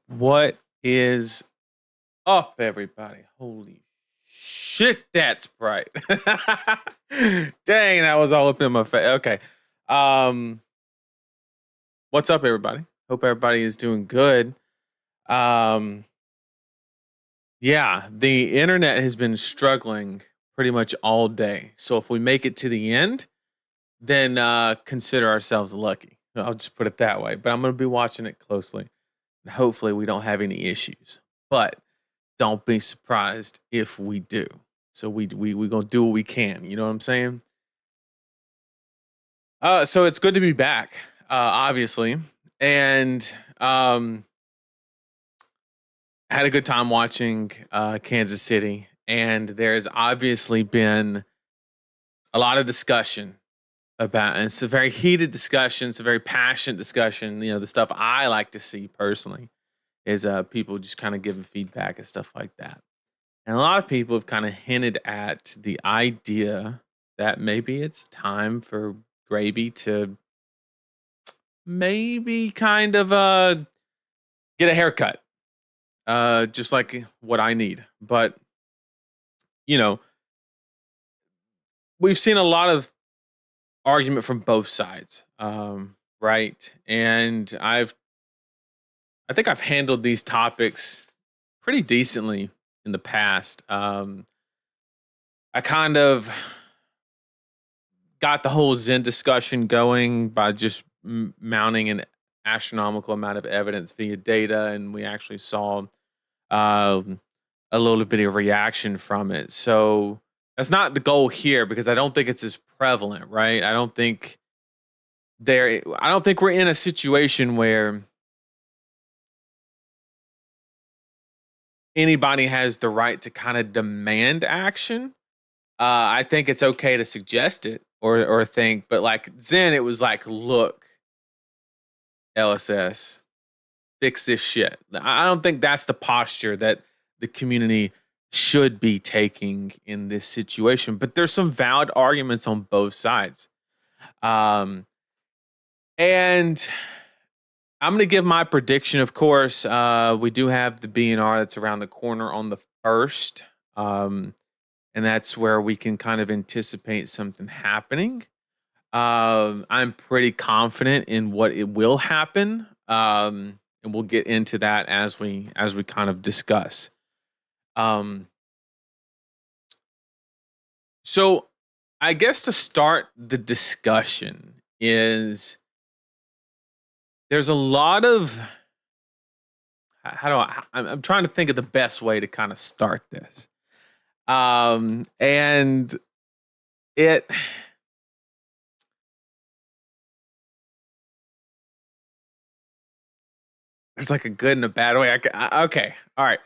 What is up, everybody? Holy shit, that's bright. Dang, that was all up in my face. Okay. Um, what's up, everybody? Hope everybody is doing good. Um, yeah, the internet has been struggling pretty much all day. So if we make it to the end, then consider ourselves lucky. I'll just put it that way. But I'm going to be watching it closely. And hopefully we don't have any issues. But don't be surprised if we do. So we gonna do what we can. You know what I'm saying? So it's good to be back, obviously, and I had a good time watching Kansas City, and there's obviously been a lot of discussion about, and it's a very heated discussion. It's a very passionate discussion. You know, the stuff I like to see personally is people just kind of giving feedback and stuff like that. And a lot of people have kind of hinted at the idea that maybe it's time for Gravy to maybe kind of get a haircut, just like what I need. But you know, we've seen a lot of argument from both sides, right? And I think I've handled these topics pretty decently in the past. I kind of got the whole Zen discussion going by just mounting an astronomical amount of evidence via data, and we actually saw um, a little bit of reaction from it. So that's not the goal here because I don't think it's as prevalent, right? I don't think we're in a situation where anybody has the right to kind of demand action. I think it's okay to suggest it or think, but like Zen, it was like, look, LSS, fix this shit. I don't think that's the posture that the community should be taking in this situation. But there's some valid arguments on both sides. And I'm going to give my prediction, of course. We do have the BNR that's around the corner on the 1st. And that's where we can kind of anticipate something happening. I'm pretty confident in what it will happen. And we'll get into that as we kind of discuss. So I guess to start the discussion is there's a lot of I'm trying to think of the best way to kind of start this. And it there's like a good and a bad way. Okay. All right.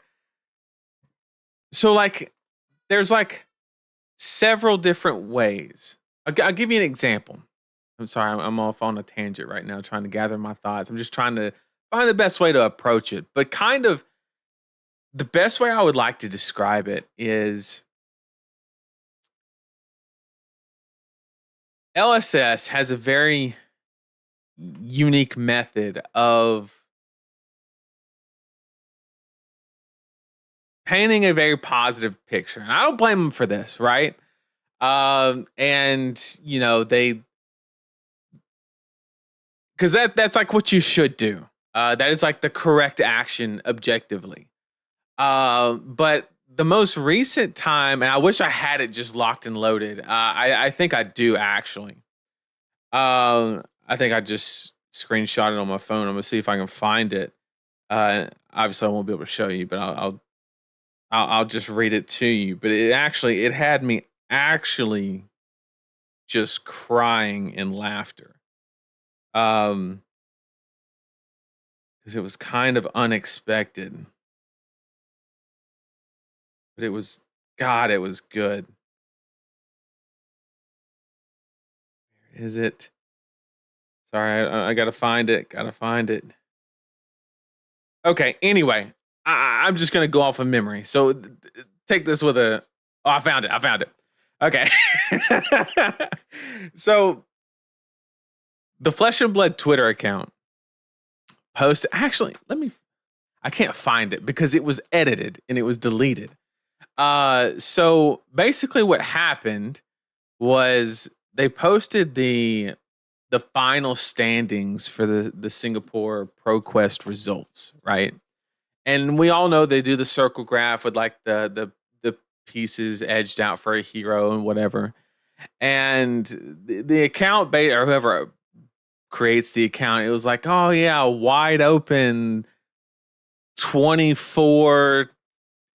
So like there's like several different ways. I'll give you an example. I'm sorry, I'm off on a tangent right now trying to gather my thoughts. I'm just trying to find the best way to approach it. But kind of the best way I would like to describe it is LSS has a very unique method of painting a very positive picture. And I don't blame them for this, right? And you know, because that's like what you should do. That is like the correct action objectively. But the most recent time, and I wish I had it just locked and loaded. I think I do actually. I think I just screenshot it on my phone. I'm gonna see if I can find it. Obviously, I won't be able to show you, but I'll just read it to you. But it had me actually just crying in laughter. Because it was kind of unexpected. But it was good. Where is it? Sorry, I gotta find it. Okay, anyway, I'm just gonna go off of memory. So take this with a. Oh, I found it. Okay. So the Flesh and Blood Twitter account posted. Actually, I can't find it because it was edited and it was deleted. So basically what happened was they posted the final standings for the Singapore ProQuest results, right? And we all know they do the circle graph with like the pieces edged out for a hero and whatever. And the account or whoever creates the account, it was like, oh yeah, wide open 24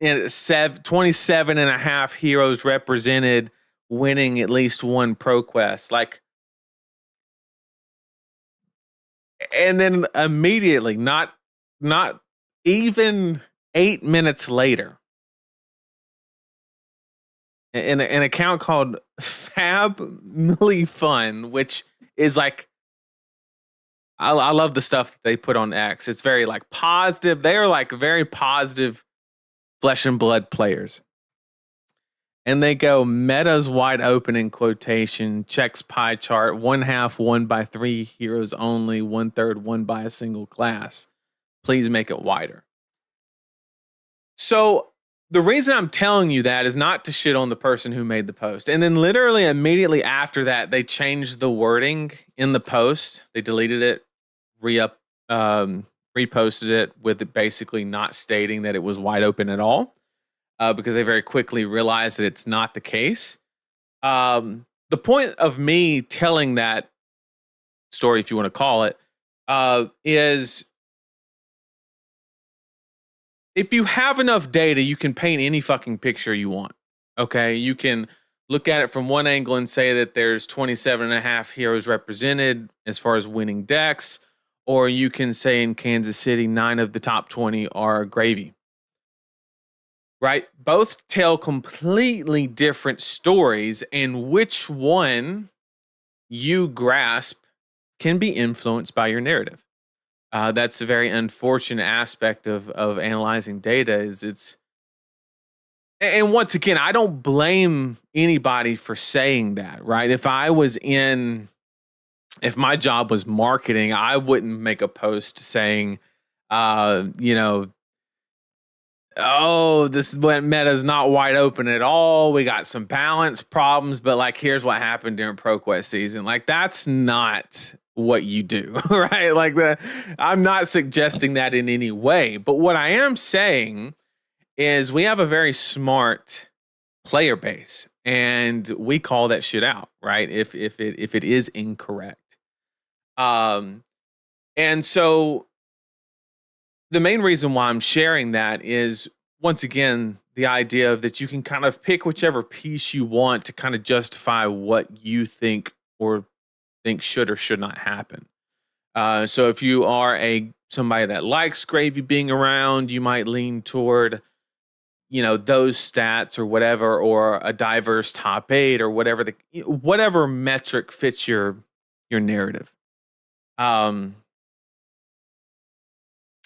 and 27 and a half heroes represented winning at least one ProQuest. Like, and then immediately, not even 8 minutes later, an account called Fun, which is like, I love the stuff that they put on X. It's very like positive. They are like very positive flesh and blood players. And they go, meta's wide open in quotation, checks pie chart, 1/2 won by 3 heroes only, 1/3 won by a single class. Please make it wider. So the reason I'm telling you that is not to shit on the person who made the post. And then literally immediately after that, they changed the wording in the post. They deleted it, reposted it with it basically not stating that it was wide open at all, because they very quickly realized that it's not the case. The point of me telling that story, if you want to call it, is if you have enough data, you can paint any fucking picture you want. Okay. You can look at it from one angle and say that there's 27 and a half heroes represented as far as winning decks. Or you can say in Kansas City, 9 of the top 20 are gravy. Right? Both tell completely different stories, and which one you grasp can be influenced by your narrative. That's a very unfortunate aspect of analyzing data. And once again, I don't blame anybody for saying that, right? If my job was marketing, I wouldn't make a post saying, oh, this meta is not wide open at all. We got some balance problems, but like, here's what happened during ProQuest season. Like, that's not what you do, right? Like, I'm not suggesting that in any way. But what I am saying is we have a very smart player base, and we call that shit out, right? If it is incorrect. And so the main reason why I'm sharing that is, once again, the idea of that you can kind of pick whichever piece you want to kind of justify what you think or think should or should not happen. So if you are somebody that likes gravy being around, you might lean toward, those stats or whatever, or a diverse top 8 or whatever metric fits your narrative. And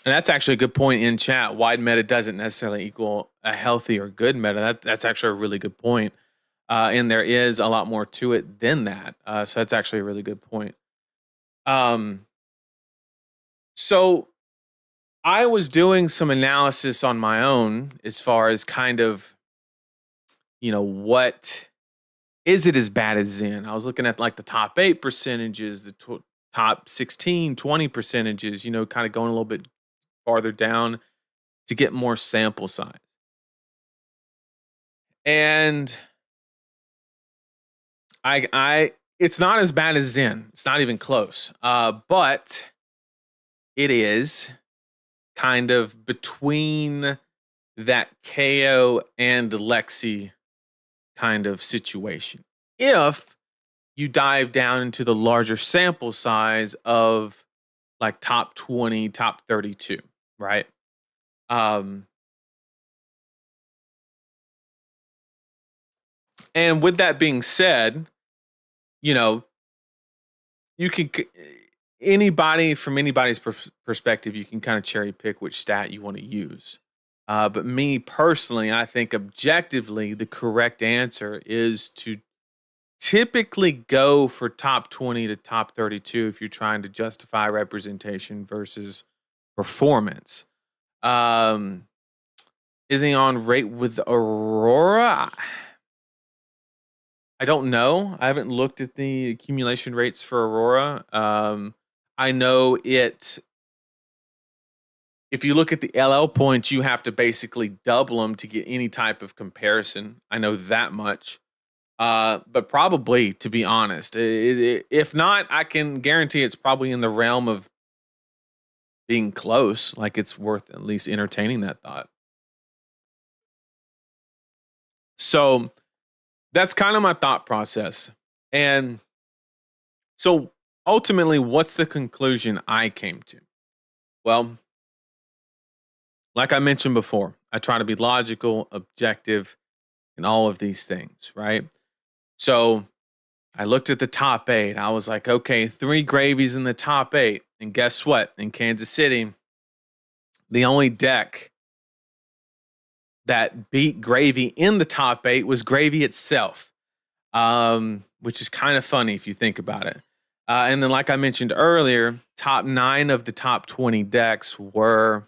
that's actually a good point in chat. Wide meta doesn't necessarily equal a healthy or good meta. That's actually a really good point. And there is a lot more to it than that. So that's actually a really good point. So I was doing some analysis on my own as far as kind of, what is it as bad as Zen? I was looking at like the top 8 percentages, the top 16, 20 percentages, kind of going a little bit farther down to get more sample size. And it's not as bad as Zen. It's not even close. But it is kind of between that KO and Lexi kind of situation. If you dive down into the larger sample size of like top 20, top 32, right? And with that being said, you can, anybody from anybody's perspective, you can kind of cherry pick which stat you want to use. But me personally, I think objectively, the correct answer is to typically go for top 20 to top 32 if you're trying to justify representation versus performance. Is he on rate with Aurora? I don't know. I haven't looked at the accumulation rates for Aurora. I know it. If you look at the LL points, you have to basically double them to get any type of comparison. I know that much. But probably, to be honest, if not, I can guarantee it's probably in the realm of being close. Like it's worth at least entertaining that thought. So that's kind of my thought process. And so ultimately, what's the conclusion I came to? Well, like I mentioned before, I try to be logical, objective, and all of these things, right? So I looked at the top eight. I was like, okay, 3 gravies in the top 8. And guess what? In Kansas City, the only deck that beat Gravy in the top 8 was Gravy itself, which is kind of funny if you think about it. And then, like I mentioned earlier, top 9 of the top 20 decks were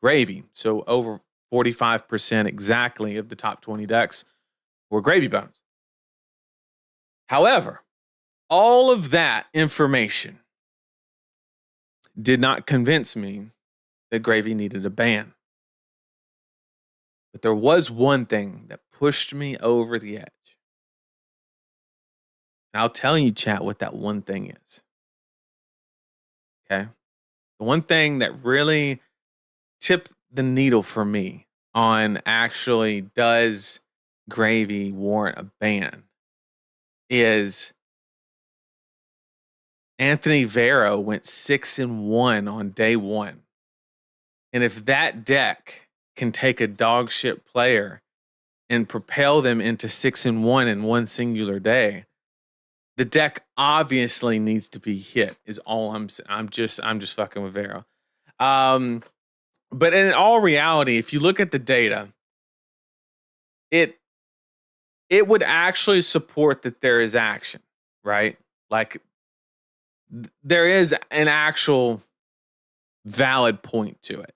Gravy. So over 45% exactly of the top 20 decks were Gravy Bones. However, all of that information did not convince me that Gravy needed a ban. But there was one thing that pushed me over the edge. And I'll tell you, chat, what that one thing is. Okay? The one thing that really tipped the needle for me on actually does Gravy warrant a ban is Anthony Vero went 6-1 on day 1. And if that deck can take a dog shit player and propel them into 6-1 in one singular day, the deck obviously needs to be hit. Is all I'm just fucking with Vero. But in all reality, if you look at the data, it would actually support that there is action, right? Like there is an actual valid point to it.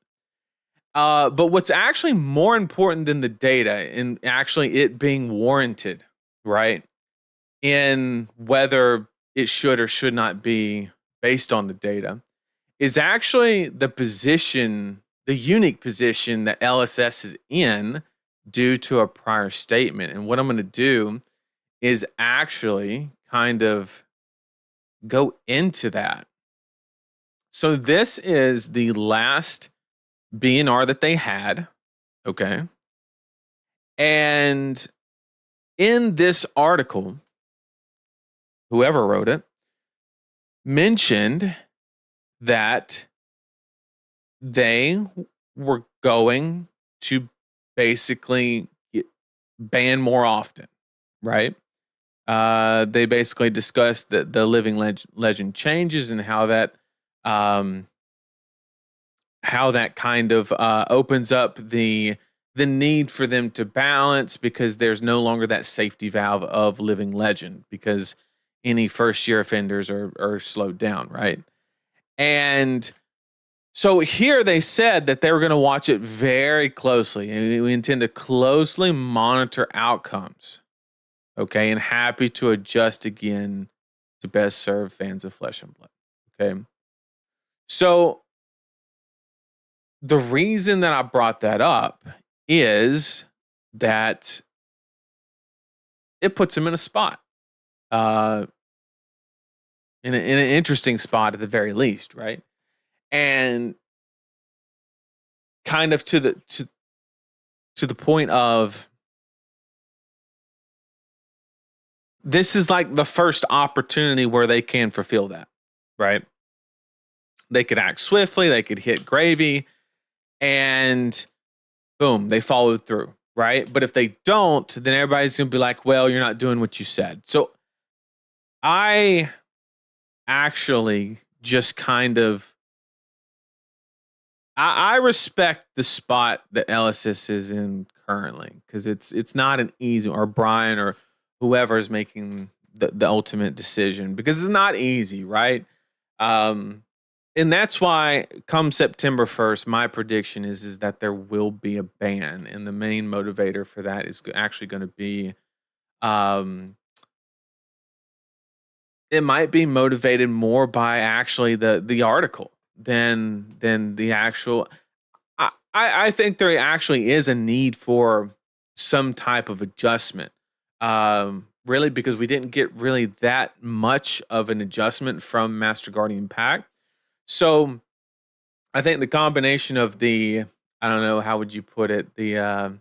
But what's actually more important than the data and actually it being warranted, right? In whether it should or should not be based on the data is actually the position, the unique position that LSS is in due to a prior statement. And what I'm going to do is actually kind of go into that. So this is the last BNR that they had. Okay. And in this article, whoever wrote it mentioned that they were going to basically ban more often, right? They basically discussed the living legend changes and how that kind of opens up the need for them to balance because there's no longer that safety valve of living legend because any first year offenders are slowed down, right? And so here they said that they were going to watch it very closely and we intend to closely monitor outcomes. Okay, and happy to adjust again to best serve fans of Flesh and Blood. Okay. So the reason that I brought that up is that it puts him in a spot. In an interesting spot at the very least, right? And kind of to the point of this is like the first opportunity where they can fulfill that, right? They could act swiftly, they could hit Gravy, and boom, they followed through, right? But if they don't, then everybody's gonna be like, well, you're not doing what you said. So I actually just kind of I respect the spot that LSS is in currently because it's not an easy, or Brian or whoever is making the ultimate decision because it's not easy, right? And that's why come September 1st, my prediction is that there will be a ban, and the main motivator for that is actually going to be um it might be motivated more by actually the article than the actual I think there actually is a need for some type of adjustment. Really, because we didn't get really that much of an adjustment from Master Guardian Pack. So I think the combination of I don't know, how would you put it, the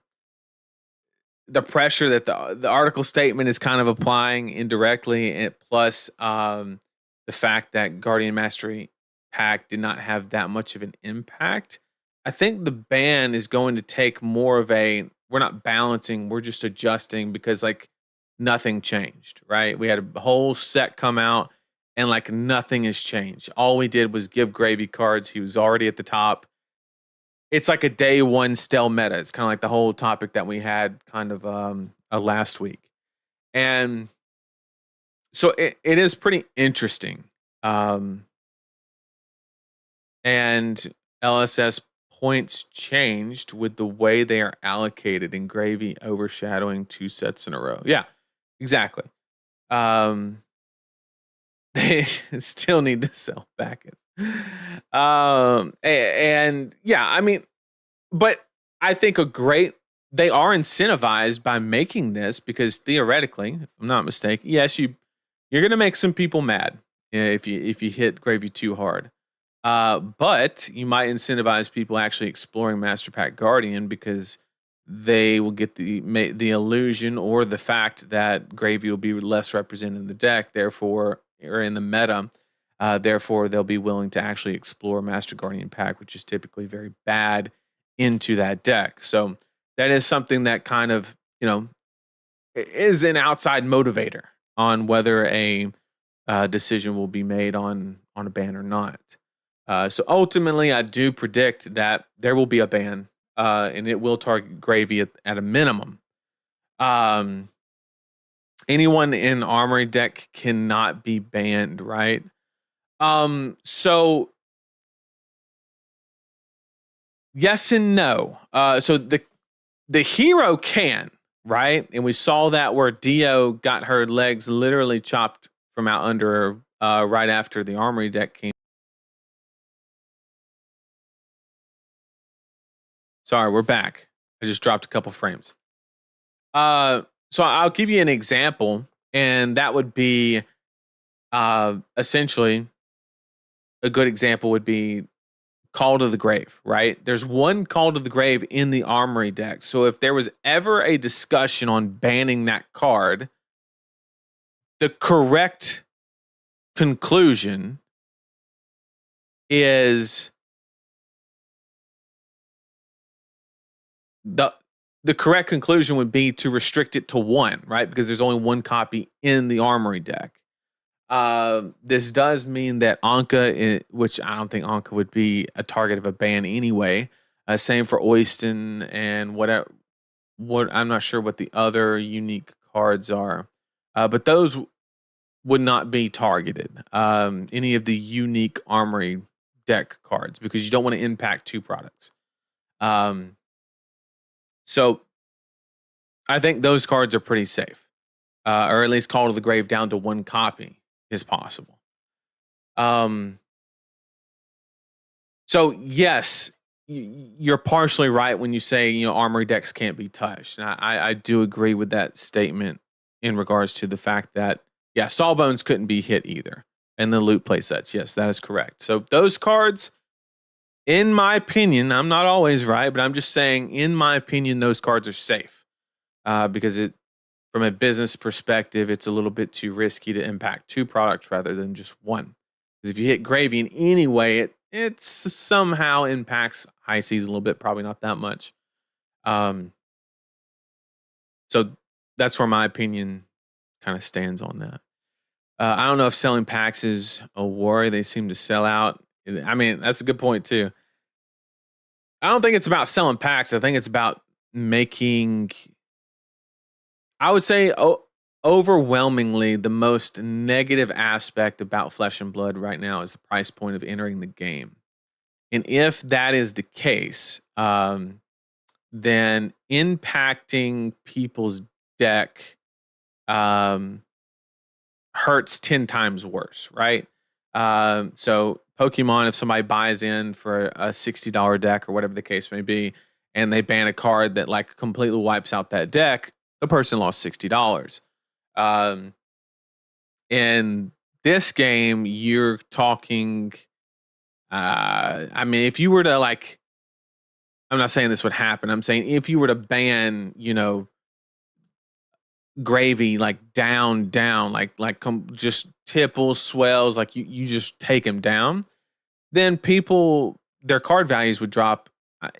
pressure that the article statement is kind of applying indirectly, and plus the fact that Guardian Mastery Pack did not have that much of an impact. I think the ban is going to take more of a we're not balancing, we're just adjusting because like nothing changed, right? We had a whole set come out and like nothing has changed. All we did was give Gravy cards. He was already at the top. It's like a day one stale meta. It's kind of like the whole topic that we had kind of last week. And so it is pretty interesting. Um, and LSS points changed with the way they are allocated in Gravy overshadowing 2 sets in a row. Yeah, exactly. They still need to sell packets. And yeah, I mean, but I think they are incentivized by making this because theoretically, if I'm not mistaken, yes, you're gonna make some people mad if you hit Gravy too hard. But you might incentivize people actually exploring Master Pack Guardian because they will get the illusion or the fact that Gravy will be less represented in the deck, therefore, or in the meta. Therefore, they'll be willing to actually explore Master Guardian Pack, which is typically very bad, into that deck. So that is something that kind of, is an outside motivator on whether a decision will be made on a ban or not. So ultimately, I do predict that there will be a ban, and it will target Gravy at a minimum. Anyone in Armory deck cannot be banned, right? So yes and no. So the hero can, right? And we saw that where Dio got her legs literally chopped from out under her right after the Armory deck came. Sorry, we're back. I just dropped a couple frames. So I'll give you an example, and that would be essentially a good example would be Call to the Grave, right? There's one Call to the Grave in the Armory deck. So if there was ever a discussion on banning that card, the correct conclusion is the correct conclusion would be to restrict it to one, right? Because there's only one copy in the Armory deck. This does mean that Anka, which I don't think Anka would be a target of a ban anyway. Same for Oyston and whatever. What I'm not sure what the other unique cards are, but those would not be targeted. Any of the unique Armory deck cards because you don't want to impact 2 products. So I think those cards are pretty safe, or at least Call to the Grave down to 1 copy is possible. So yes, you're partially right when you say Armory decks can't be touched, and I do agree with that statement in regards to the fact that Sawbones couldn't be hit either, and the loot play sets. Yes, that is correct. So those cards, in my opinion, I'm not always right, but I'm just saying, in my opinion, those cards are safe because from a business perspective, it's a little bit too risky to impact 2 products rather than just 1. Because if you hit Gravy in any way, it somehow impacts High Seas a little bit, probably not that much. So that's where my opinion kind of stands on that. I don't know if selling packs is a worry. They seem to sell out. I mean, that's a good point too. I don't think it's about selling packs. I think it's about making, I would say, overwhelmingly the most negative aspect about Flesh and Blood right now is the price point of entering the game. And if that is the case, then impacting people's deck um, hurts 10 times worse, right? So Pokemon, if somebody buys in for a $60 deck or whatever the case may be, and they ban a card that like completely wipes out that deck, the person lost $60. Um, in this game, you're talking. I mean, if you were to like, I'm not saying this would happen. I'm saying if you were to ban, gravy like down, like just tipples, swells, like you just take them down, then people their card values would drop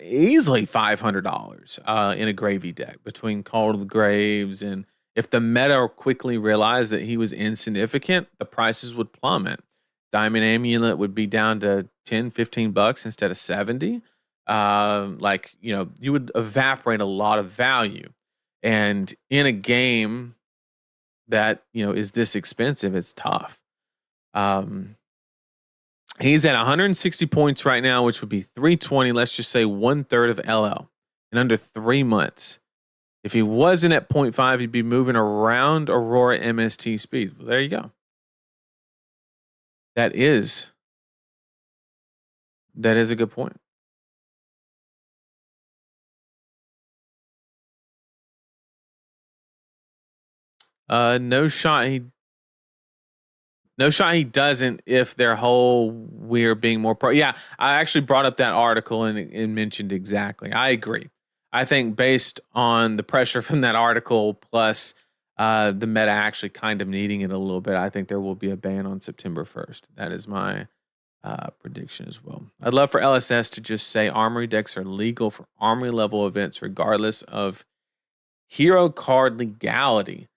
easily $500 in a gravy deck between Call to the Graves, and if the meta quickly realized that he was insignificant, the prices would plummet. Diamond Amulet would be down to 10, $15 instead of 70. You would evaporate a lot of value. And in a game that, is this expensive, it's tough. He's at 160 points right now, which would be 320. Let's just say 1/3 of LL in under 3 months. If he wasn't at 0.5, he'd be moving around Aurora MST speed. Well, there you go. That is a good point. No shot he doesn't if their whole we're being more pro. Yeah, I actually brought up that article and mentioned exactly. I agree. I think based on the pressure from that article plus the meta actually kind of needing it a little bit, I think there will be a ban on September 1st. That is my prediction as well. I'd love for LSS to just say Armory decks are legal for Armory level events regardless of hero card legality.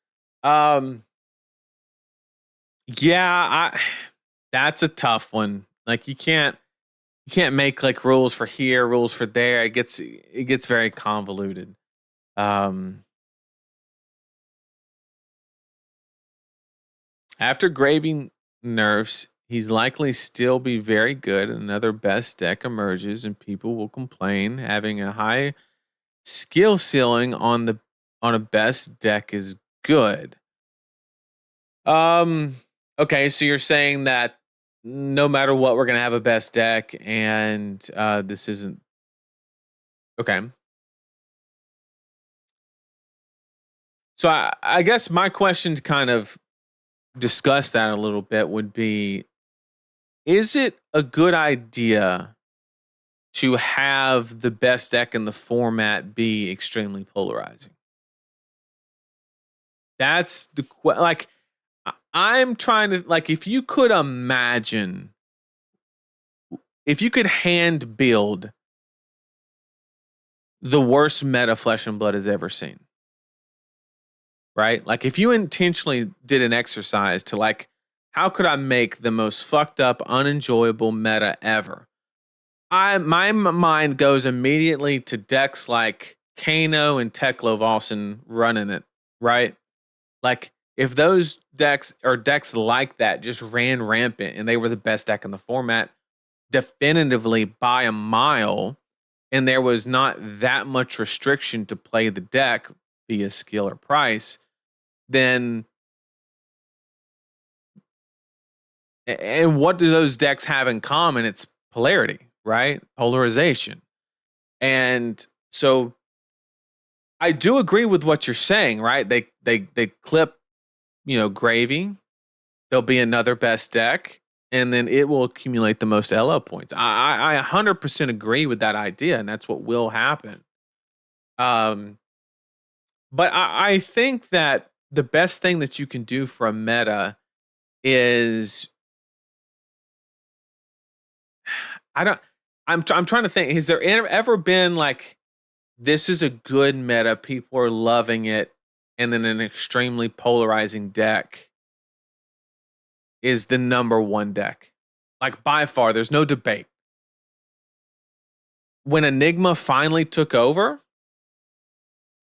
Yeah, that's a tough one. Like you can't make like rules for here, rules for there. It gets very convoluted. After Graving nerfs, he's likely still be very good. Another best deck emerges, and people will complain. Having a high skill ceiling on a best deck is good. Okay, so you're saying that no matter what, we're gonna have a best deck, and this isn't okay. So I guess my question to kind of discuss that a little bit would be: is it a good idea to have the best deck in the format be extremely polarizing? That's the like. I'm trying to like if you could imagine if you could hand build the worst meta Flesh and Blood has ever seen. Right? Like if you intentionally did an exercise to like, how could I make the most fucked up, unenjoyable meta ever? My mind goes immediately to decks like Kano and Teklo Volson running it, right? Like if those decks or decks like that just ran rampant and they were the best deck in the format, definitively by a mile, and there was not that much restriction to play the deck via skill or price, then and what do those decks have in common? It's polarity, right? Polarization. And so I do agree with what you're saying, right? They clip, Gravy. There'll be another best deck, and then it will accumulate the most LO points. I 100% agree with that idea, and that's what will happen. But I think that the best thing that you can do for a meta is I'm trying to think. Has there ever been like this is a good meta, people are loving it, and then an extremely polarizing deck is the number one deck? Like by far, there's no debate. When Enigma finally took over,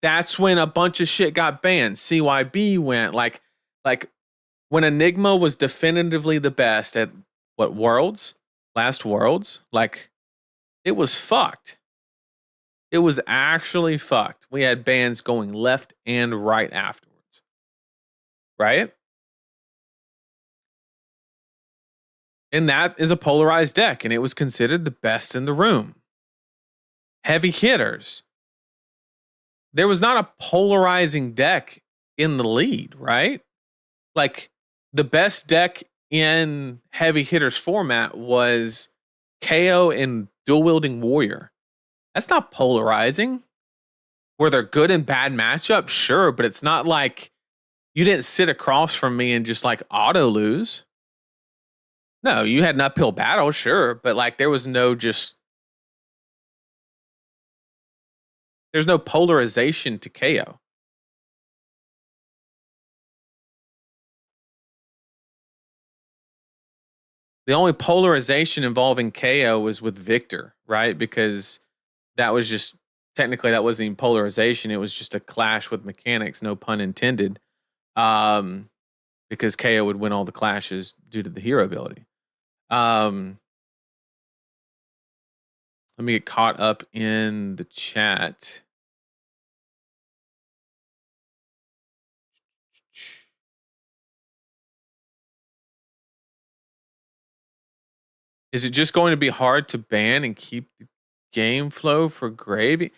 That's when a bunch of shit got banned. CYB went like when Enigma was definitively the best at what Worlds? Last Worlds? Like it was fucked. It was actually fucked. We had bans going left and right afterwards. Right? And that is a polarized deck, and it was considered the best in the room. Heavy hitters. There was not a polarizing deck in the lead, right? Like the best deck in heavy hitters format was KO and dual wielding warrior. That's not polarizing. Were there good and bad matchups? Sure, but it's not like you didn't sit across from me and just like auto lose. No, you had an uphill battle, sure, but like there's no polarization to KO. The only polarization involving KO was with Victor, right? Because that was just technically that wasn't even polarization. It was just a clash with mechanics, no pun intended. Because KO would win all the clashes due to the hero ability. Let me get caught up in the chat. Is it just going to be hard to ban and keep the game flow for Gravy?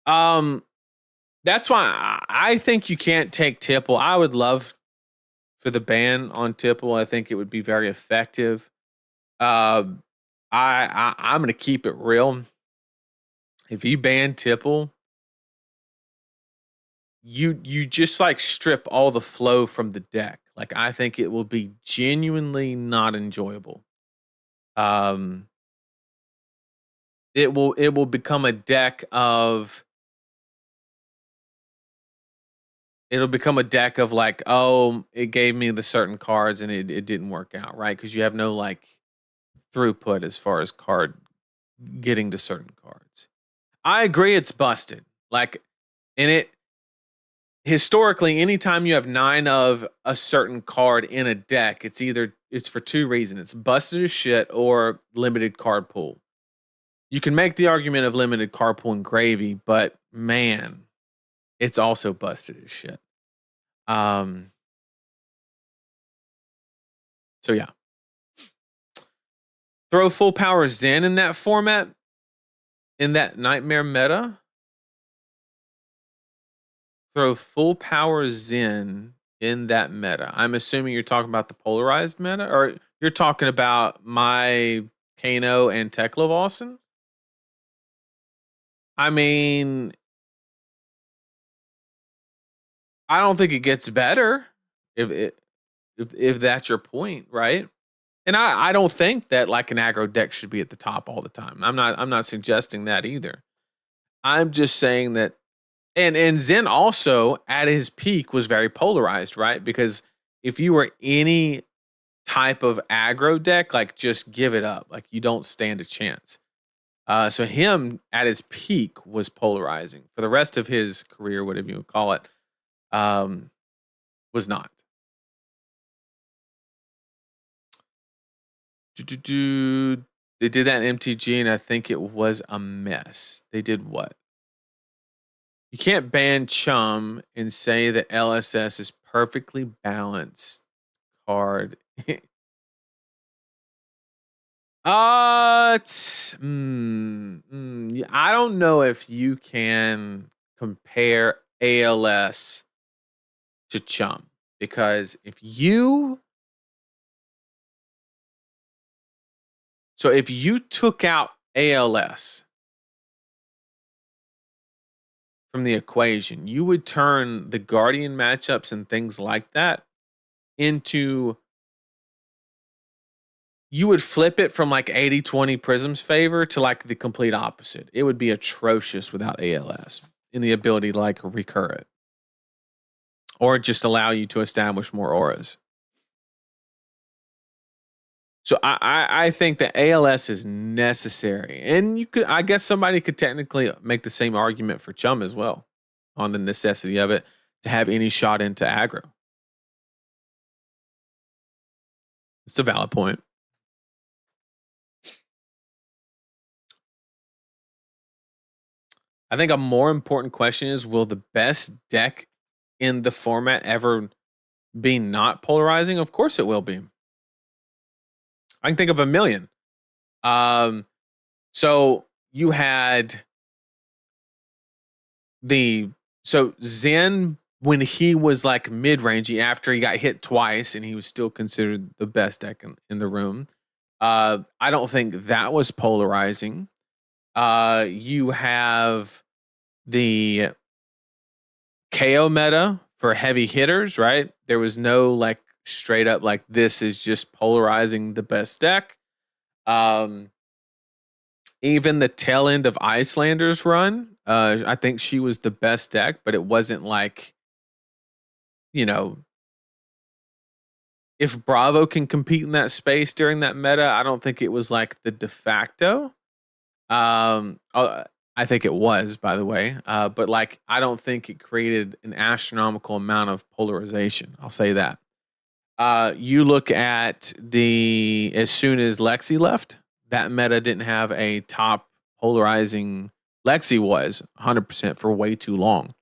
That's why I think you can't take Tipple. I would love for the ban on Tipple. I think it would be very effective. I'm going to keep it real. If you ban Tipple, you just like strip all the flow from the deck. Like I think it will be genuinely not enjoyable. It will become a deck of like, oh, it gave me the certain cards and it didn't work out, right? Because you have no like throughput as far as getting to certain cards. I agree it's busted. Like, and it historically, anytime you have 9 of a certain card in a deck, it's for 2 reasons. It's busted as shit or limited card pool. You can make the argument of limited card pool and Gravy, but man, it's also busted as shit. So yeah. Throw full power Zen in that format, in that nightmare meta. Throw full power Zen in that meta. I'm assuming you're talking about the polarized meta, or you're talking about my Kano and Tekla. I mean, I don't think it gets better if that's your point, right? And I don't think that like an aggro deck should be at the top all the time. I'm not suggesting that either. I'm just saying that and Zen also at his peak was very polarized, right? Because if you were any type of aggro deck, like just give it up. Like you don't stand a chance. So him at his peak was polarizing. For the rest of his career, whatever you would call it, was not. They did that in MTG, and I think it was a mess. They did what? You can't ban Chum and say that LSS is perfectly balanced card. I don't know if you can compare ALS to Chum, because if you took out ALS from the equation, you would turn the Guardian matchups and things like that into, you would flip it from like 80-20 Prism's favor to like the complete opposite. It would be atrocious without ALS in the ability to like recur it or just allow you to establish more auras. So I think that ALS is necessary, and I guess somebody could technically make the same argument for Chum as well. on the necessity of it to have any shot into aggro. It's a valid point. I think a more important question is, will the best deck in the format ever be not polarizing? Of course it will be. I can think of a million. So you had Zen, when he was like mid-rangey after he got hit twice and he was still considered the best deck in the room. I don't think that was polarizing. You have the KO meta for heavy hitters, right? There was no like straight up like this is just polarizing the best deck. Even the tail end of Icelander's run, I think she was the best deck, but it wasn't like, you know, if Bravo can compete in that space during that meta, I don't think it was like the de facto. I think it was, by the way, but like I don't think it created an astronomical amount of polarization. I'll say that. You look at as soon as Lexi left, that meta didn't have a top polarizing. Lexi was 100% for way too long.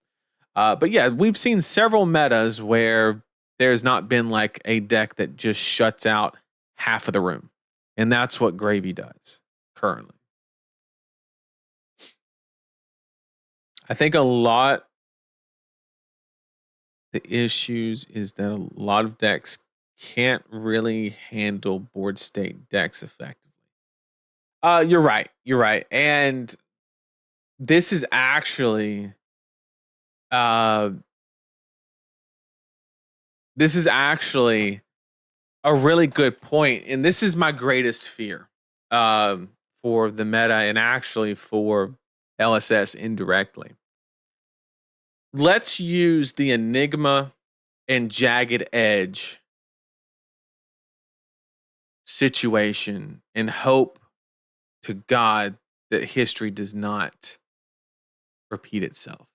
But yeah, we've seen several metas where there's not been like a deck that just shuts out half of the room. And that's what Gravy does currently. I think a lot the issues is that a lot of decks can't really handle board state decks effectively. You're right. You're right. And this is actually a really good point, and this is my greatest fear for the meta and actually for LSS indirectly. Let's use the Enigma and Jagged Edge situation and hope to God that history does not repeat itself.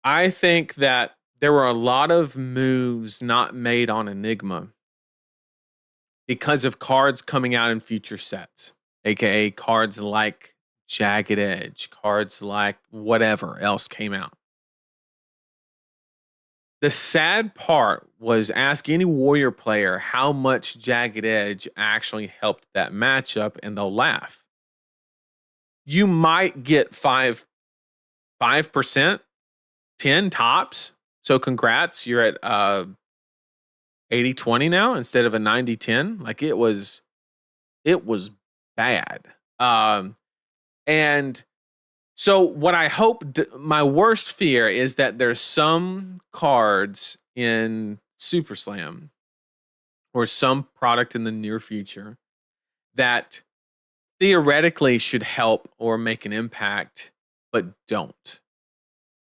I think that there were a lot of moves not made on Enigma because of cards coming out in future sets, aka cards like Jagged Edge, cards like whatever else came out. The sad part was, ask any Warrior player how much Jagged Edge actually helped that matchup, and they'll laugh. You might get 5%, 10 tops. So congrats, you're at 80-20 now instead of a 90-10. Like it was bad. And so what I hope, my worst fear is that there's some cards in Super Slam or some product in the near future that theoretically should help or make an impact, but don't.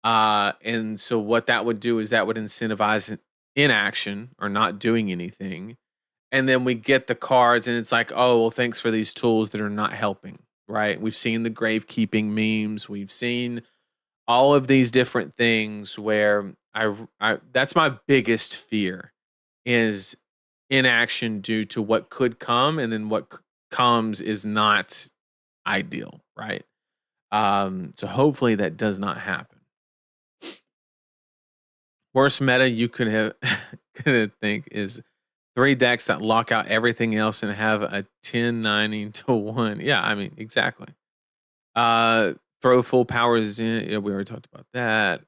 And so what that would do is that would incentivize inaction or not doing anything. And then we get the cards and it's like, oh, well, thanks for these tools that are not helping, right? We've seen the gravekeeping memes. We've seen all of these different things where I that's my biggest fear is inaction due to what could come, and then what comes is not ideal, right? So hopefully that does not happen. Worst meta you could think is 3 decks that lock out everything else and have a 10-90-1. Yeah, I mean, exactly. Throw full powers in. Yeah, we already talked about that.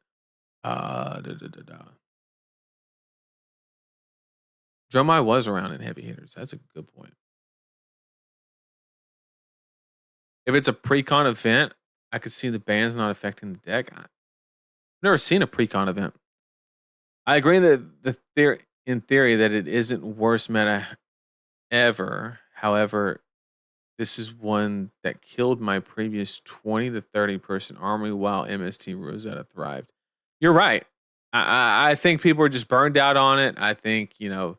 Dromai was around in heavy hitters. That's a good point. If it's a pre-con event, I could see the bans not affecting the deck. I've never seen a pre-con event. I agree that in theory that it isn't worst meta ever. However, this is one that killed my previous 20 to 30 person army while MST Rosetta thrived. You're right. I think people are just burned out on it. I think, to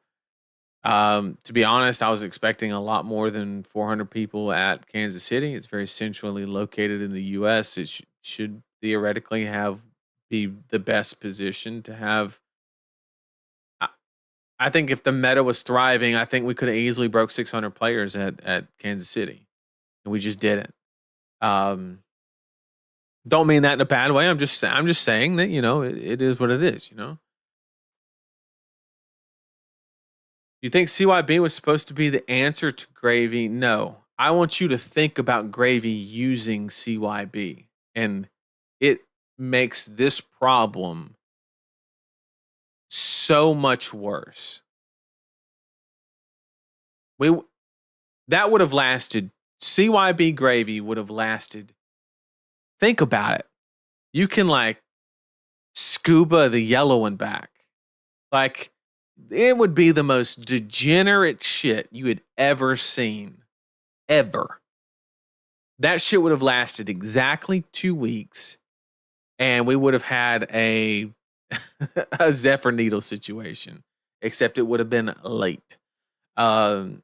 be honest, I was expecting a lot more than 400 people at Kansas City. It's very centrally located in the U.S. It should theoretically be the best position to have. I, I think if the meta was thriving, I think we could have easily broke 600 players at Kansas City, and we just didn't. Um, don't mean that in a bad way. I'm just saying that it is what it is. You think CYB was supposed to be the answer to Gravy? No. I want you to think about Gravy using CYB, and it makes this problem so much worse. We that would have lasted. CYB Gravy would have lasted. Think about it. You can like scuba the yellow one back. Like it would be the most degenerate shit you had ever seen. Ever. That shit would have lasted exactly 2 weeks, and we would have had a a Zephyr Needle situation, except it would have been late. KO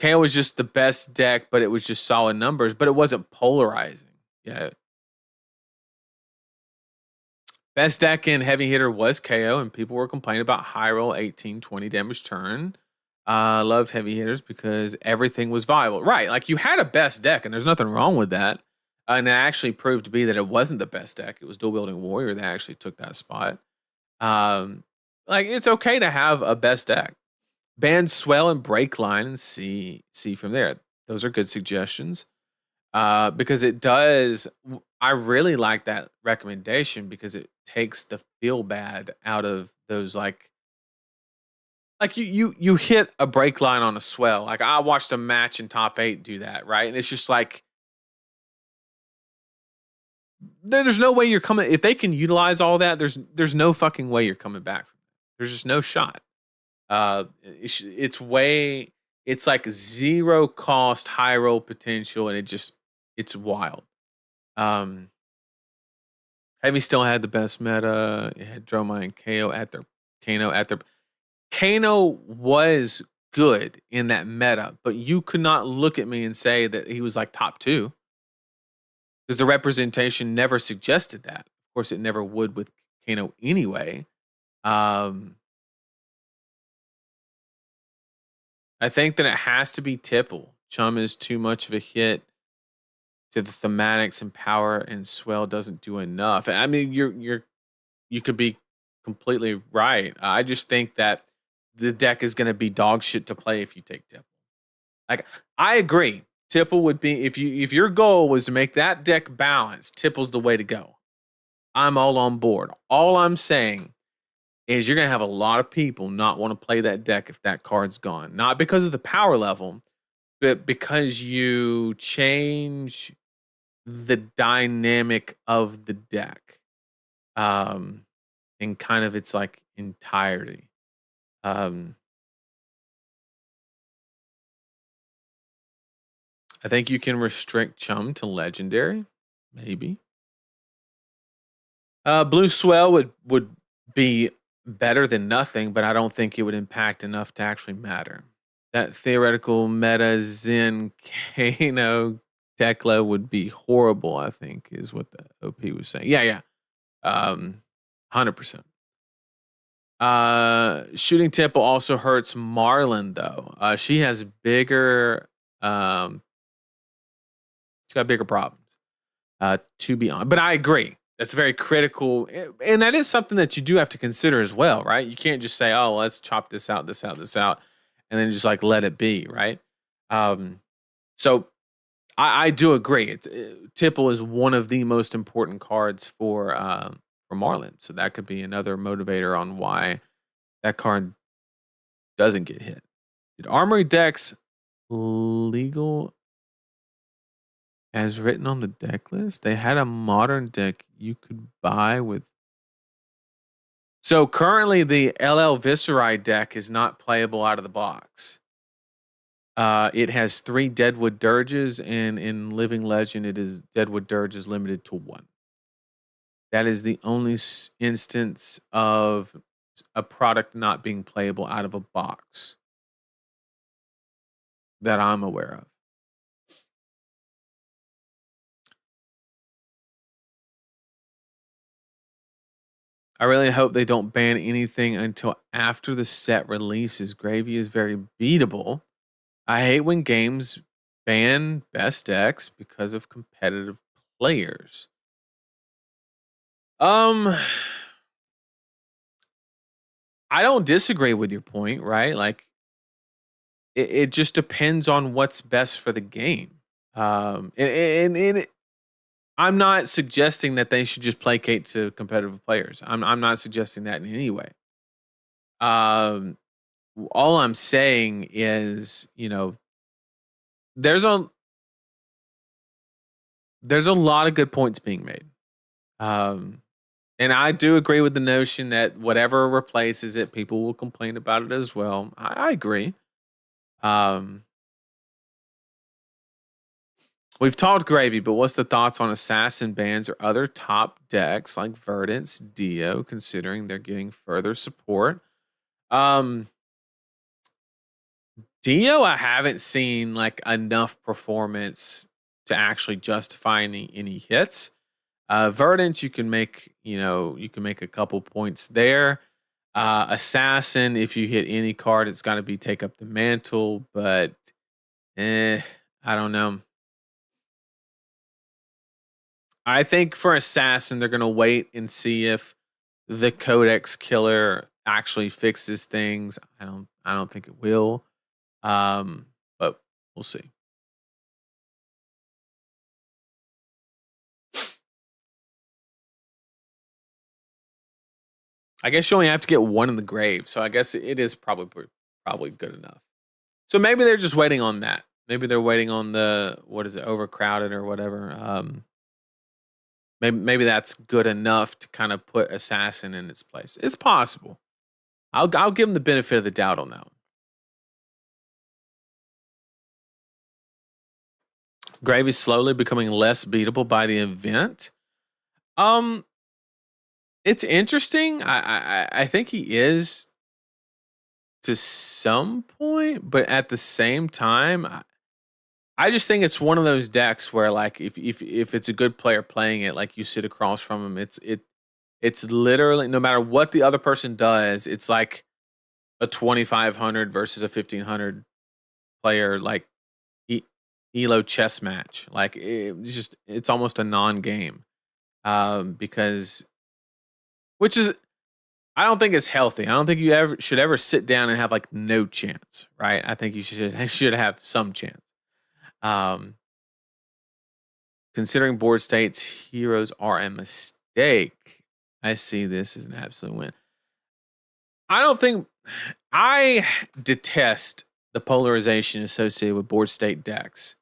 was just the best deck, but it was just solid numbers, but it wasn't polarizing. Yeah. Best deck in heavy hitter was KO, and people were complaining about high roll 18, 20 damage turn. Loved heavy hitters because everything was viable. Right. Like you had a best deck, and there's nothing wrong with that. And it actually proved to be that it wasn't the best deck. It was Dual Wielding Warrior that actually took that spot. Like it's okay to have a best deck. Ban Swell and Break Line and see from there. Those are good suggestions. Because it does. I really like that recommendation because it takes the feel bad out of those like you hit a break line on a swell. Like I watched a match in top 8 do that, right? And it's just like there's no way you're coming if they can utilize all that. There's no fucking way you're coming back from that. There's just no shot. It's like zero cost high roll potential, and it's wild. Heavy still had the best meta. It had Dromai and Kano at their Kano was good in that meta, but you could not look at me and say that he was like top 2 because the representation never suggested that. Of course, it never would with Kano anyway. I think that it has to be Tipple. Chum is too much of a hit to the thematics, and power and swell doesn't do enough. I mean, you could be completely right. I just think that the deck is going to be dog shit to play if you take Tipple. Like I agree, Tipple would be if your goal was to make that deck balanced. Tipple's the way to go. I'm all on board. All I'm saying is you're going to have a lot of people not want to play that deck if that card's gone. Not because of the power level, but because you change the dynamic of the deck. In kind of its like entirety. I think you can restrict Chum to legendary, maybe. Blue Swell would be better than nothing, but I don't think it would impact enough to actually matter. That theoretical meta Zen Kano Tekla would be horrible, I think, is what the OP was saying. Yeah. 100%. Shooting Temple also hurts Marlin though. She has bigger she's got bigger problems. To be honest. But I agree. That's very critical. And that is something that you do have to consider as well, right? You can't just say, oh, let's chop this out, and then just like let it be, right? So I do agree. Tipple is one of the most important cards for Marlin. So that could be another motivator on why that card doesn't get hit. Did Armory decks legal as written on the deck list? They had a modern deck you could buy with. So currently the LL Viscerai deck is not playable out of the box. It has 3 Deadwood Dirges, and in Living Legend, it is Deadwood Dirge is limited to 1. That is the only instance of a product not being playable out of a box that I'm aware of. I really hope they don't ban anything until after the set releases. Gravy is very beatable. I hate when games ban best decks because of competitive players. Um, I don't disagree with your point, right? Like it just depends on what's best for the game. I'm not suggesting that they should just placate to competitive players. I'm not suggesting that in any way. Um, all I'm saying is, there's a there's a lot of good points being made. Um, and I do agree with the notion that whatever replaces it, people will complain about it as well. I agree. Um, we've talked gravy, but what's the thoughts on assassin bans or other top decks like Verdant's Dio, considering they're getting further support? Um, Dio, I haven't seen like enough performance to actually justify any hits. Verdant, you can make a couple points there. Assassin, if you hit any card, it's got to be take up the mantle, but I don't know. I think for Assassin, they're gonna wait and see if the Codex Killer actually fixes things. I don't think it will. But we'll see. I guess you only have to get one in the grave, so I guess it is probably good enough. So maybe they're just waiting on that. Maybe they're waiting on the what is it, overcrowded or whatever. Maybe that's good enough to kind of put Assassin in its place. It's possible. I'll give them the benefit of the doubt on that one. Gravy's slowly becoming less beatable by the event. Um, it's interesting. I think he is to some point, but at the same time, I just think it's one of those decks where like if it's a good player playing it, like you sit across from him, it's literally no matter what the other person does, it's like a 2500 versus a 1500 player like elo chess match. Like it's almost a non-game. Because which is I don't think it's healthy. I don't think you ever should ever sit down and have like no chance, right? I think you should have some chance. Um, considering board states heroes are a mistake, I see this as an absolute win. I don't think I detest the polarization associated with board state decks.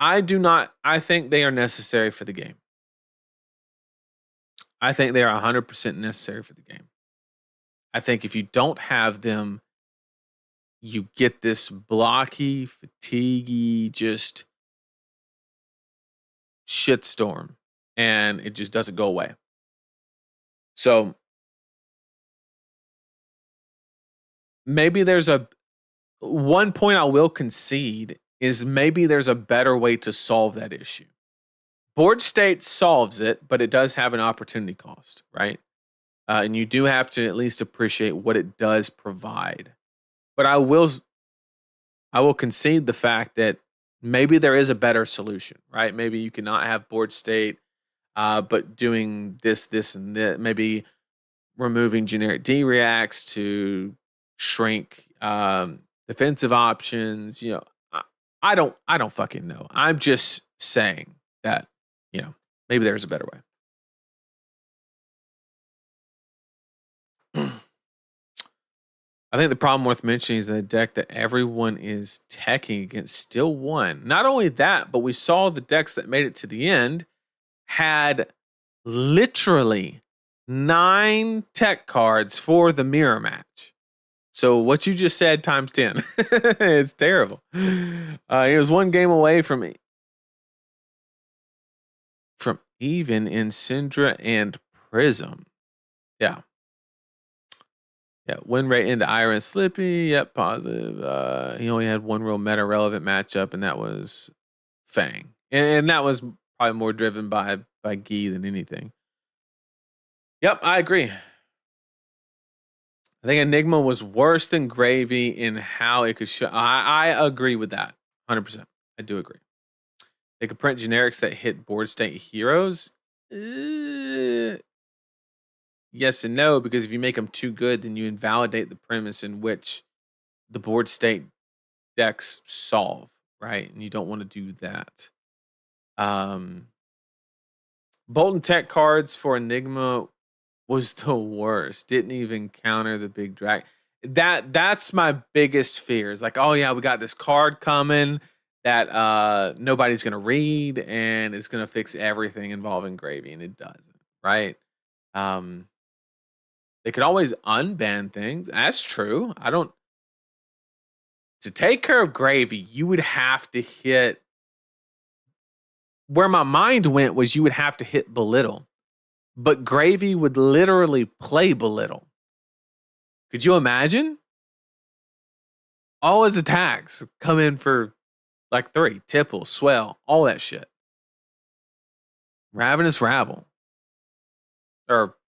I do not. I think they are necessary for the game. I think they are 100% necessary for the game. I think if you don't have them, you get this blocky, fatiguey, just shitstorm, and it just doesn't go away. So maybe there's a one point I will concede is maybe there's a better way to solve that issue. Board state solves it, but it does have an opportunity cost, right? And you do have to at least appreciate what it does provide. But I will concede the fact that maybe there is a better solution, right? Maybe you cannot have board state, but doing this, and that. Maybe removing generic D reacts to shrink defensive options. I don't fucking know. I'm just saying that maybe there's a better way. I think the problem worth mentioning is the deck that everyone is teching against still won. Not only that, but we saw the decks that made it to the end had literally 9 tech cards for the mirror match. So what you just said times 10. It's terrible. He was one game away from even in Syndra and Prism. Yeah. Yeah, win rate into Iron Slippy. Yep, positive. He only had one real meta relevant matchup, and that was Fang. And that was probably more driven by Gi than anything. Yep, I agree. I think Enigma was worse than Gravy in how it could show. I agree with that. 100%. I do agree. They could print generics that hit board state heroes. Yes and no, because if you make them too good, then you invalidate the premise in which the board state decks solve, right? And you don't want to do that. Bolton Tech cards for Enigma was the worst. Didn't even counter the big drag. That's my biggest fear. Is like, oh yeah, we got this card coming that nobody's gonna read, and it's gonna fix everything involving Gravy, and it doesn't, right? Um, they could always unban things. That's true. I don't to take care of Gravy, you would have to hit where my mind went was you would have to hit Belittle. But Gravy would literally play Belittle. Could you imagine? All his attacks come in for like 3. Tipple, Swell, all that shit. Ravenous Rabble. Or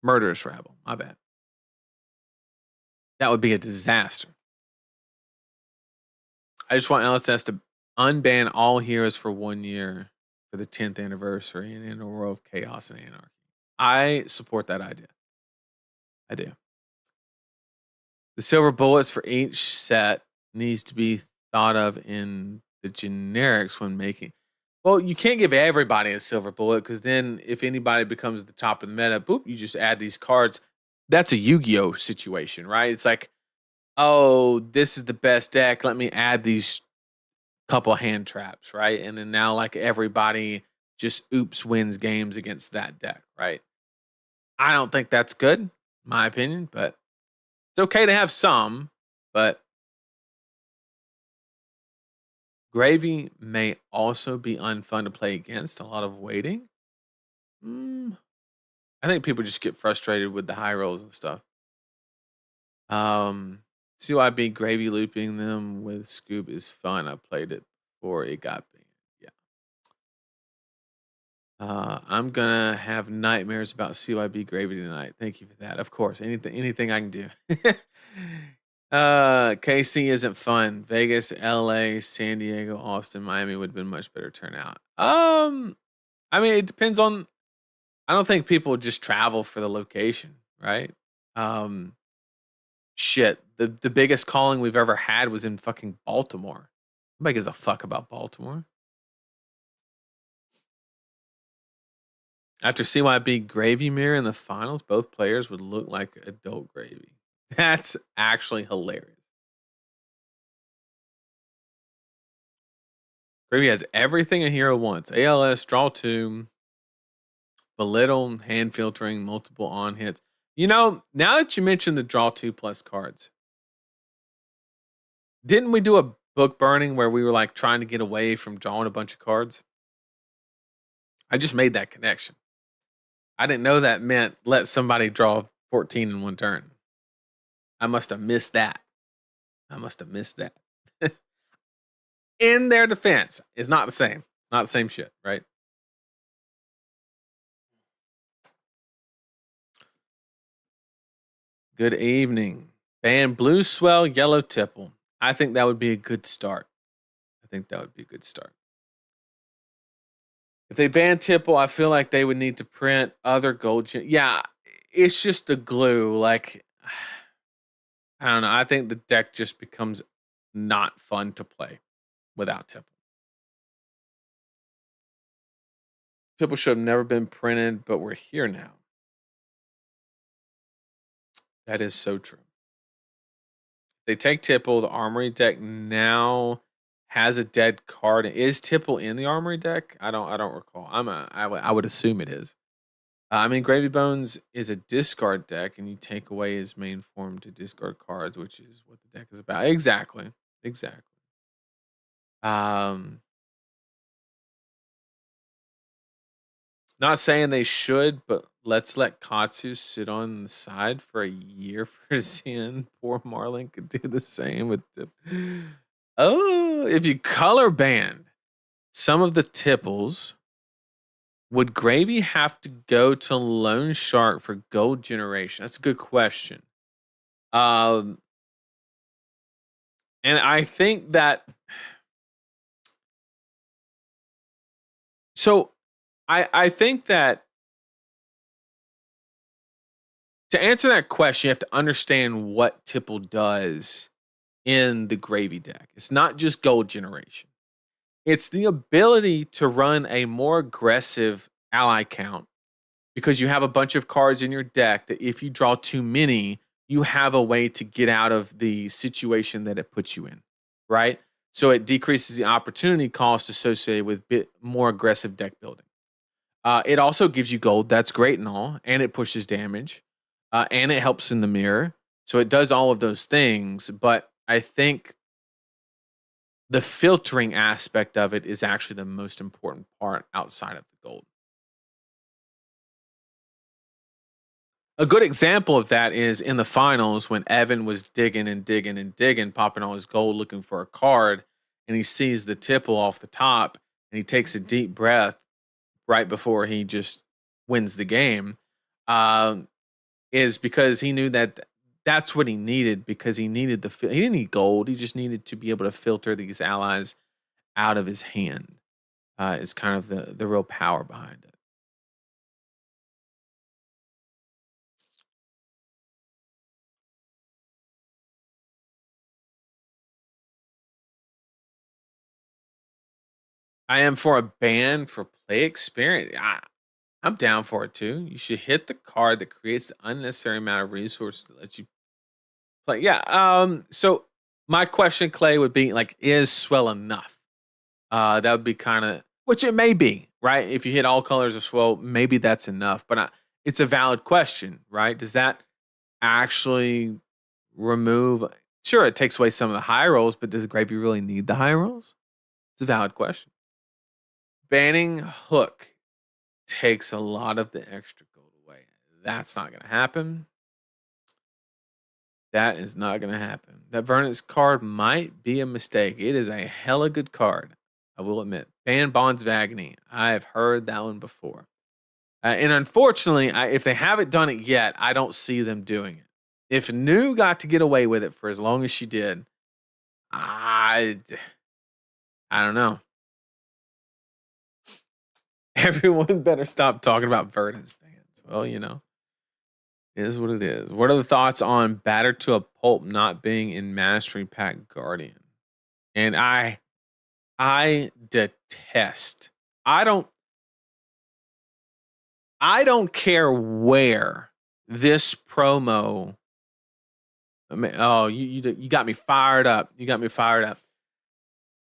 Murderous Rabble. My bad. That would be a disaster. I just want LSS to unban all heroes for 1 year for the 10th anniversary and in a world of chaos and anarchy. I support that idea. I do. The silver bullets for each set needs to be thought of in the generics when making. Well, you can't give everybody a silver bullet because then if anybody becomes the top of the meta, boop, you just add these cards. That's a Yu-Gi-Oh situation, right? It's like, oh, this is the best deck. Let me add these couple hand traps, right? And then now like everybody just wins games against that deck, right? I don't think that's good, my opinion, but it's okay to have some, but Gravy may also be unfun to play against. A lot of waiting. I think people just get frustrated with the high rolls and stuff. CYB Gravy looping them with Scoob is fun. I played it before it got banned. Yeah. I'm gonna have nightmares about CYB Gravy tonight. Thank you for that. Of course, anything I can do. KC isn't fun. Vegas, LA, San Diego, Austin, Miami would have been much better turnout. I mean, it depends on. I don't think people just travel for the location, right? Shit. The biggest calling we've ever had was in fucking Baltimore. Nobody gives a fuck about Baltimore. After CYB Gravy Mirror in the finals, both players would look like adult Gravy. That's actually hilarious. Gravy has everything a hero wants. ALS, draw 2, belittle, hand filtering, multiple on hits. You know, now that you mentioned the draw 2+ cards, didn't we do a book burning where we were like trying to get away from drawing a bunch of cards? I just made that connection. I didn't know that meant let somebody draw 14 in one turn. I must have missed that. In their defense, it's not the same. It's not the same shit, right? Good evening. Ban blue swell, yellow tipple. I think that would be a good start. If they ban tipple, I feel like they would need to print other gold. Yeah, it's just the glue. Like, I don't know. I think the deck just becomes not fun to play without tipple. Tipple should have never been printed, but we're here now. That is so true. They take Tipple. The Armory deck now has a dead card. Is Tipple in the Armory deck? I don't recall. I would assume it is. I mean, Gravy Bones is a discard deck, and you take away his main form to discard cards, which is what the deck is about. Exactly. Not saying they should, but let's let Katsu sit on the side for a year for Zen. Poor Marlin could do the same with the. Oh, if you color banned some of the tipples, Would Gravy have to go to Loan Shark for gold generation? That's a good question. Um, and I think that so I think that to answer that question, you have to understand what Tipple does in the Gravy deck. It's not just gold generation. It's the ability to run a more aggressive ally count because you have a bunch of cards in your deck that if you draw too many, you have a way to get out of the situation that it puts you in, right? So it decreases the opportunity cost associated with bit more aggressive deck building. It also gives you gold. That's great and all, and it pushes damage, and it helps in the mirror. So it does all of those things. But I think the filtering aspect of it is actually the most important part outside of the gold. A good example of that is in the finals when Evan was digging and digging and digging, popping all his gold looking for a card, and he sees the tipple off the top and he takes a deep breath right before he just wins the game. Um, is because he knew that that's what he needed because he needed he didn't need gold. He just needed to be able to filter these allies out of his hand. Is kind of the real power behind it. I am for a ban for play experience. I'm down for it too. You should hit the card that creates the unnecessary amount of resources that lets you play. Yeah. So my question, Clay, would be like, is swell enough? That would be kind of, which it may be, right? If you hit all colors of swell, maybe that's enough. But it's a valid question, right? Does that actually remove? Sure, it takes away some of the high rolls, but does Gravy really need the high rolls? It's a valid question. Banning Hook takes a lot of the extra gold away. That's not going to happen. That is not going to happen. That Vernon's card might be a mistake. It is a hella good card. I will admit. Ban Bonds of Agony. I have heard that one before. And unfortunately, if they haven't done it yet, I don't see them doing it. If New got to get away with it for as long as she did, I don't know. Everyone better stop talking about Vernon's fans. Well, you know. It is what it is. What are the thoughts on Batter to a Pulp not being in Mastery Pack Guardian? And I detest. I don't care where this promo. I mean, oh, you got me fired up. You got me fired up.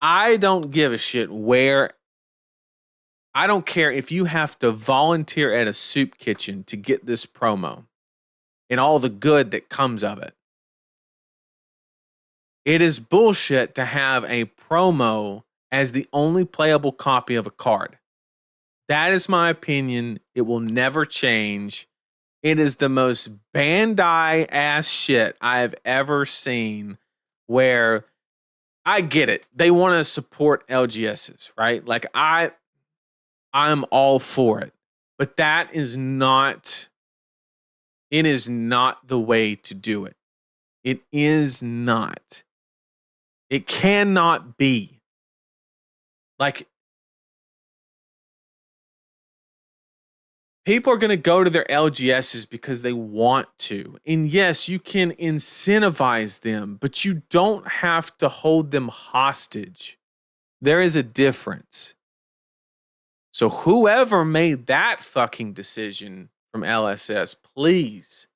I don't give a shit where. I don't care if you have to volunteer at a soup kitchen to get this promo and all the good that comes of it. It is bullshit to have a promo as the only playable copy of a card. That is my opinion. It will never change. It is the most Bandai ass shit I've ever seen where I get it. They want to support LGSs, right? Like I'm all for it. But that is not the way to do it. It is not. It cannot be. Like, people are going to go to their LGSs because they want to. And yes, you can incentivize them, but you don't have to hold them hostage. There is a difference. So whoever made that fucking decision from LSS, please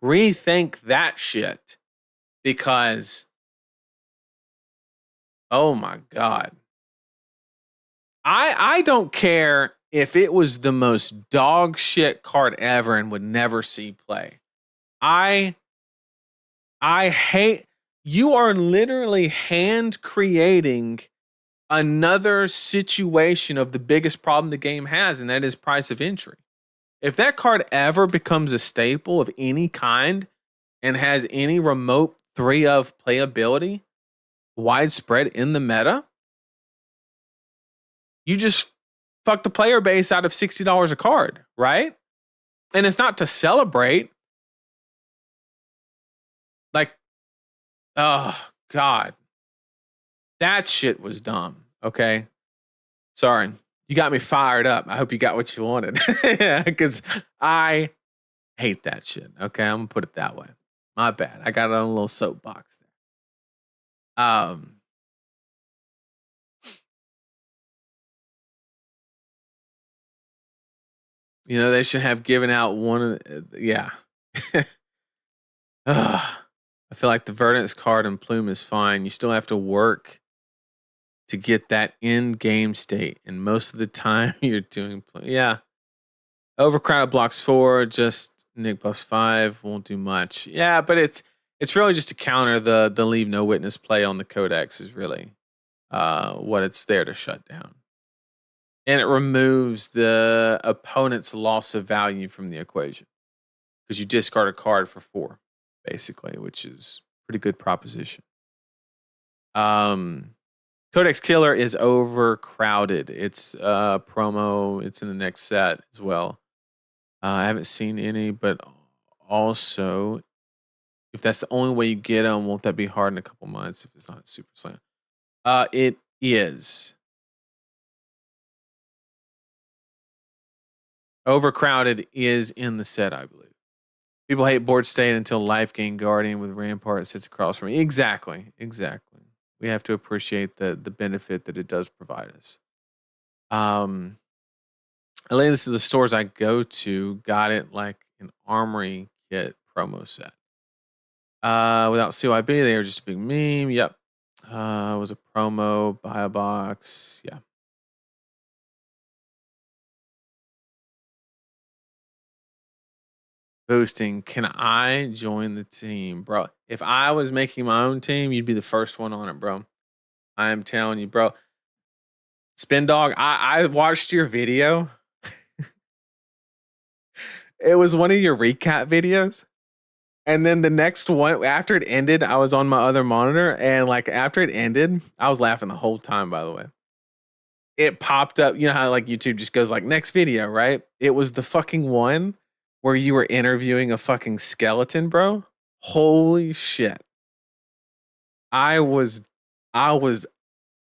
rethink that shit because, oh my God. I don't care if it was the most dog shit card ever and would never see play. I hate, you are literally hand creating another situation of the biggest problem the game has, and that is price of entry. If that card ever becomes a staple of any kind and has any remote 3 of playability widespread in the meta, you just fuck the player base out of $60 a card, right? And it's not to celebrate. Like, oh God. That shit was dumb. Okay. Sorry. You got me fired up. I hope you got what you wanted. Because I hate that shit. Okay. I'm gonna put it that way. My bad. I got it on a little soapbox there. You know, they should have given out one of yeah. I feel like the Verdant's card and Plume is fine. You still have to work to get that in-game state, and most of the time you're doing yeah. Overcrowded blocks 4, just Nick buffs 5, won't do much. Yeah, but it's really just to counter the leave no witness play on the Codex is really what it's there to shut down. And it removes the opponent's loss of value from the equation because you discard a card for 4, basically, which is a pretty good proposition. Codex Killer is overcrowded. It's promo. It's in the next set as well. I haven't seen any, but also, if that's the only way you get them, won't that be hard in a couple months if it's not Super Slam? It is. Overcrowded is in the set, I believe. People hate board state until Life Gain Guardian with Rampart sits across from me. Exactly. We have to appreciate the benefit that it does provide us. I think this is the stores I go to. Got it like an Armory kit promo set. Without CYB, they were just a big meme. Yep. It was a promo, buy a box. Yeah. Boosting. Can I join the team, bro? If I was making my own team, you'd be the first one on it, bro. I am telling you, bro. Spin Dog, I watched your video. It was one of your recap videos. And then the next one, after it ended, I was on my other monitor. And like after it ended, I was laughing the whole time, by the way. It popped up. You know how like YouTube just goes like next video, right? It was the fucking one where you were interviewing a fucking skeleton, bro. Holy shit. I was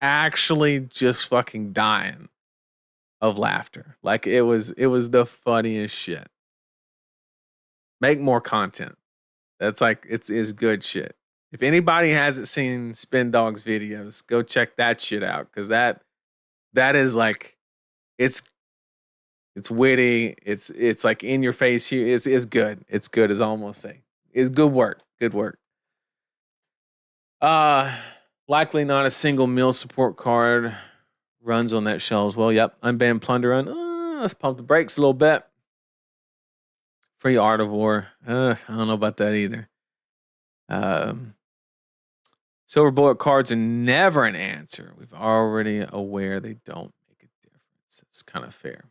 actually just fucking dying of laughter. Like it was the funniest shit. Make more content. That's like it's good shit. If anybody hasn't seen Spin Dog's videos, go check that shit out because that is like it's witty. It's like in your face here. It's good. It's good as I almost say. It's good work. Good work. Likely not a single mill support card runs on that shell as well. Yep. Unbanned Plunder Run. Let's pump the brakes a little bit. Free Art of War. I don't know about that either. Silver Bullet cards are never an answer. We've already aware they don't make a difference. It's kind of fair.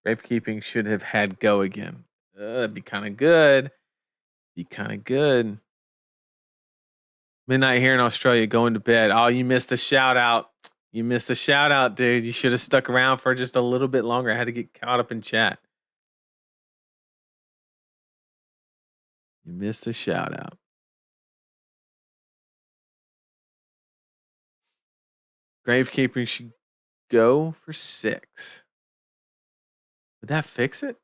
Gravekeeping should have had go again. It'd be kind of good. Midnight here in Australia, going to bed. Oh, you missed a shout out. Dude. You should have stuck around for just a little bit longer. I had to get caught up in chat. You missed a shout out. Gravekeeping should go for 6. Would that fix it?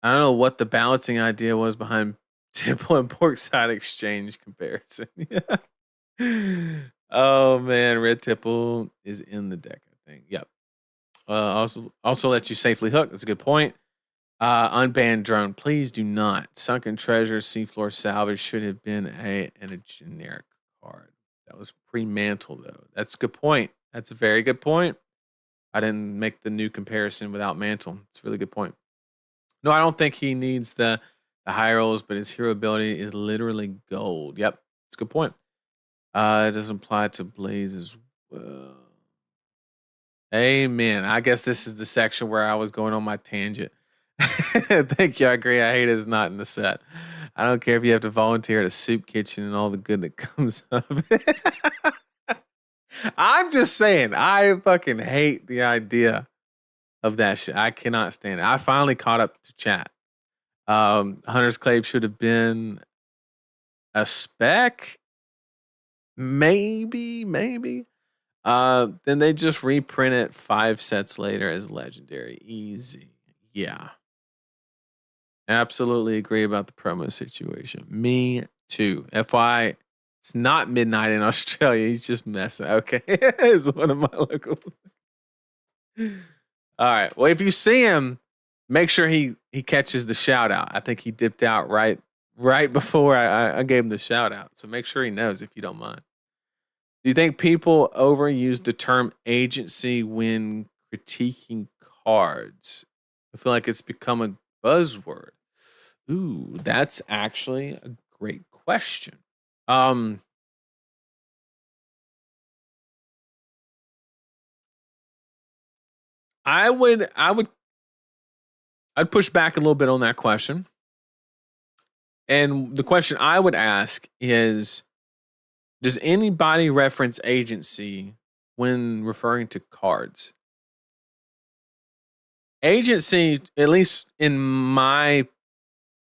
I don't know what the balancing idea was behind Tipple and Porkside exchange comparison. Oh man, Red Tipple is in the deck, I think. Yep. Also lets you safely hook. That's a good point. Unbanned Drone. Please do not. Sunken Treasure, Seafloor Salvage should have been a generic card. That was pre-mantle though. That's a good point. That's a very good point. I didn't make the new comparison without mantle. It's a really good point. No, I don't think he needs the high rolls, but his hero ability is literally gold. Yep, it's a good point. It doesn't apply to Blaze as well. Amen. I guess this is the section where I was going on my tangent. Thank you. I agree. I hate it's not in the set. I don't care if you have to volunteer at a soup kitchen and all the good that comes of it. I'm just saying, I fucking hate the idea of that shit. I cannot stand it. I finally caught up to chat. Hunter's Clave should have been a spec. Maybe. Then they just reprint it 5 sets later as legendary. Easy. Yeah. Absolutely agree about the promo situation. Me too. FY, it's not midnight in Australia. He's just messing. Okay. It's one of my locals. All right. Well, if you see him, make sure he catches the shout out. I think he dipped out right before I gave him the shout out. So make sure he knows if you don't mind. Do you think people overuse the term agency when critiquing cards? I feel like it's become a buzzword. Ooh, that's actually a great question. I'd push back a little bit on that question. And the question I would ask is, does anybody reference agency when referring to cards? Agency, at least in my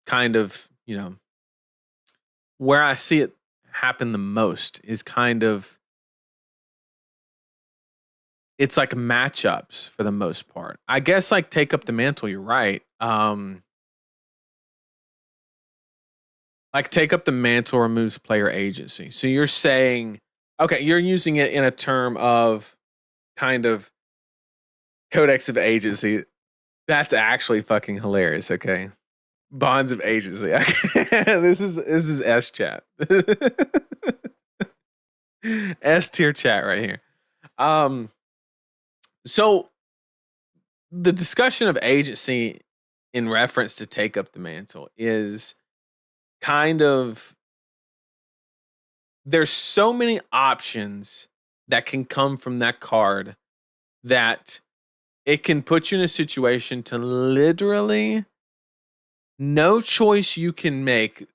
kind of, where I see it happen the most is kind of, it's like matchups for the most part. I guess like Take Up the Mantle, you're right. Like Take Up the Mantle removes player agency. So you're saying, okay, you're using it in a term of kind of codex of agency. That's actually fucking hilarious. Okay. Bonds of agency. this is S chat. S tier chat right here. So the discussion of agency in reference to Take Up the Mantle is kind of, there's so many options that can come from that card that it can put you in a situation to literally no choice you can make.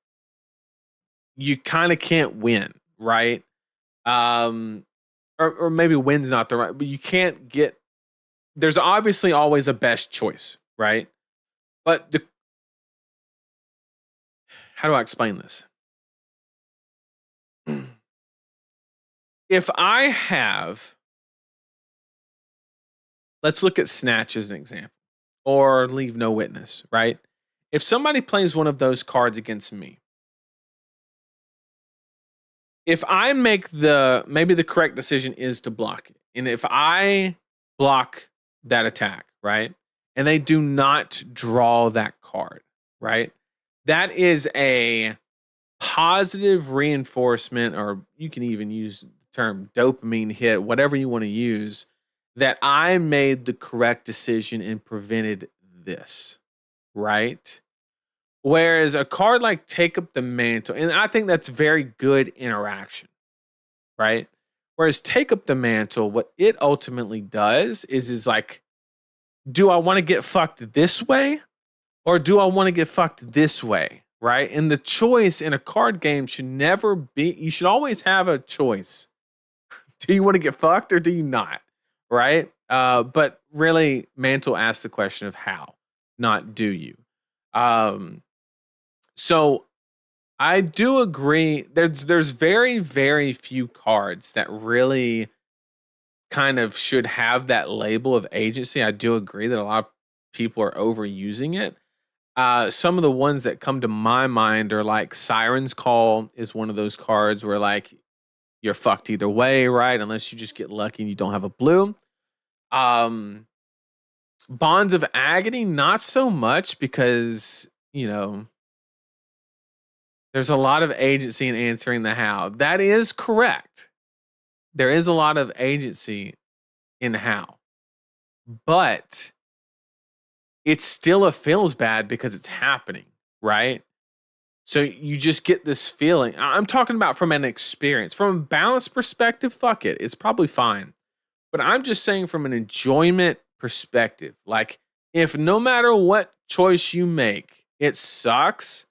You kind of can't win, right? Or maybe win's not the right, but you can't get, there's obviously always a best choice, right? But how do I explain this? If I have, let's look at Snatch as an example, or Leave No Witness, right? If somebody plays one of those cards against me, if I make maybe the correct decision is to block it. And if I block that attack, right? And they do not draw that card, right? That is a positive reinforcement, or you can even use the term dopamine hit, whatever you want to use, that I made the correct decision and prevented this, right? Whereas a card like Take Up the Mantle, and I think that's very good interaction, right? Whereas Take Up the Mantle, what it ultimately does is like, do I want to get fucked this way or do I want to get fucked this way, right? And the choice in a card game should never be, you should always have a choice. Do you want to get fucked or do you not, right? But really, Mantle asks the question of how, not do you. So I do agree. There's very, very few cards that really kind of should have that label of agency. I do agree that a lot of people are overusing it. Some of the ones that come to my mind are like Siren's Call is one of those cards where like you're fucked either way, right? Unless you just get lucky and you don't have a blue. Bonds of Agony, not so much because, there's a lot of agency in answering the how. That is correct. There is a lot of agency in how. But it still feels bad because it's happening, right? So you just get this feeling. I'm talking about from an experience. From a balance perspective, fuck it. It's probably fine. But I'm just saying from an enjoyment perspective. Like, if no matter what choice you make, it sucks,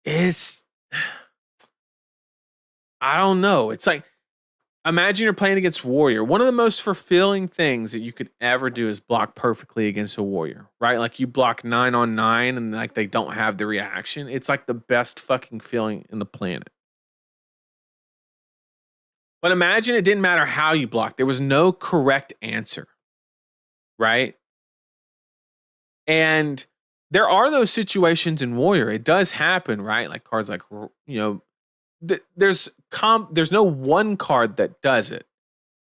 I don't know. It's like, imagine you're playing against Warrior. One of the most fulfilling things that you could ever do is block perfectly against a Warrior, right? Like you block 9-on-9 and like they don't have the reaction. It's like the best fucking feeling in the planet. But imagine it didn't matter how you blocked. There was no correct answer, right? And there are those situations in Warrior. It does happen, right? Like cards like, there's no one card that does it.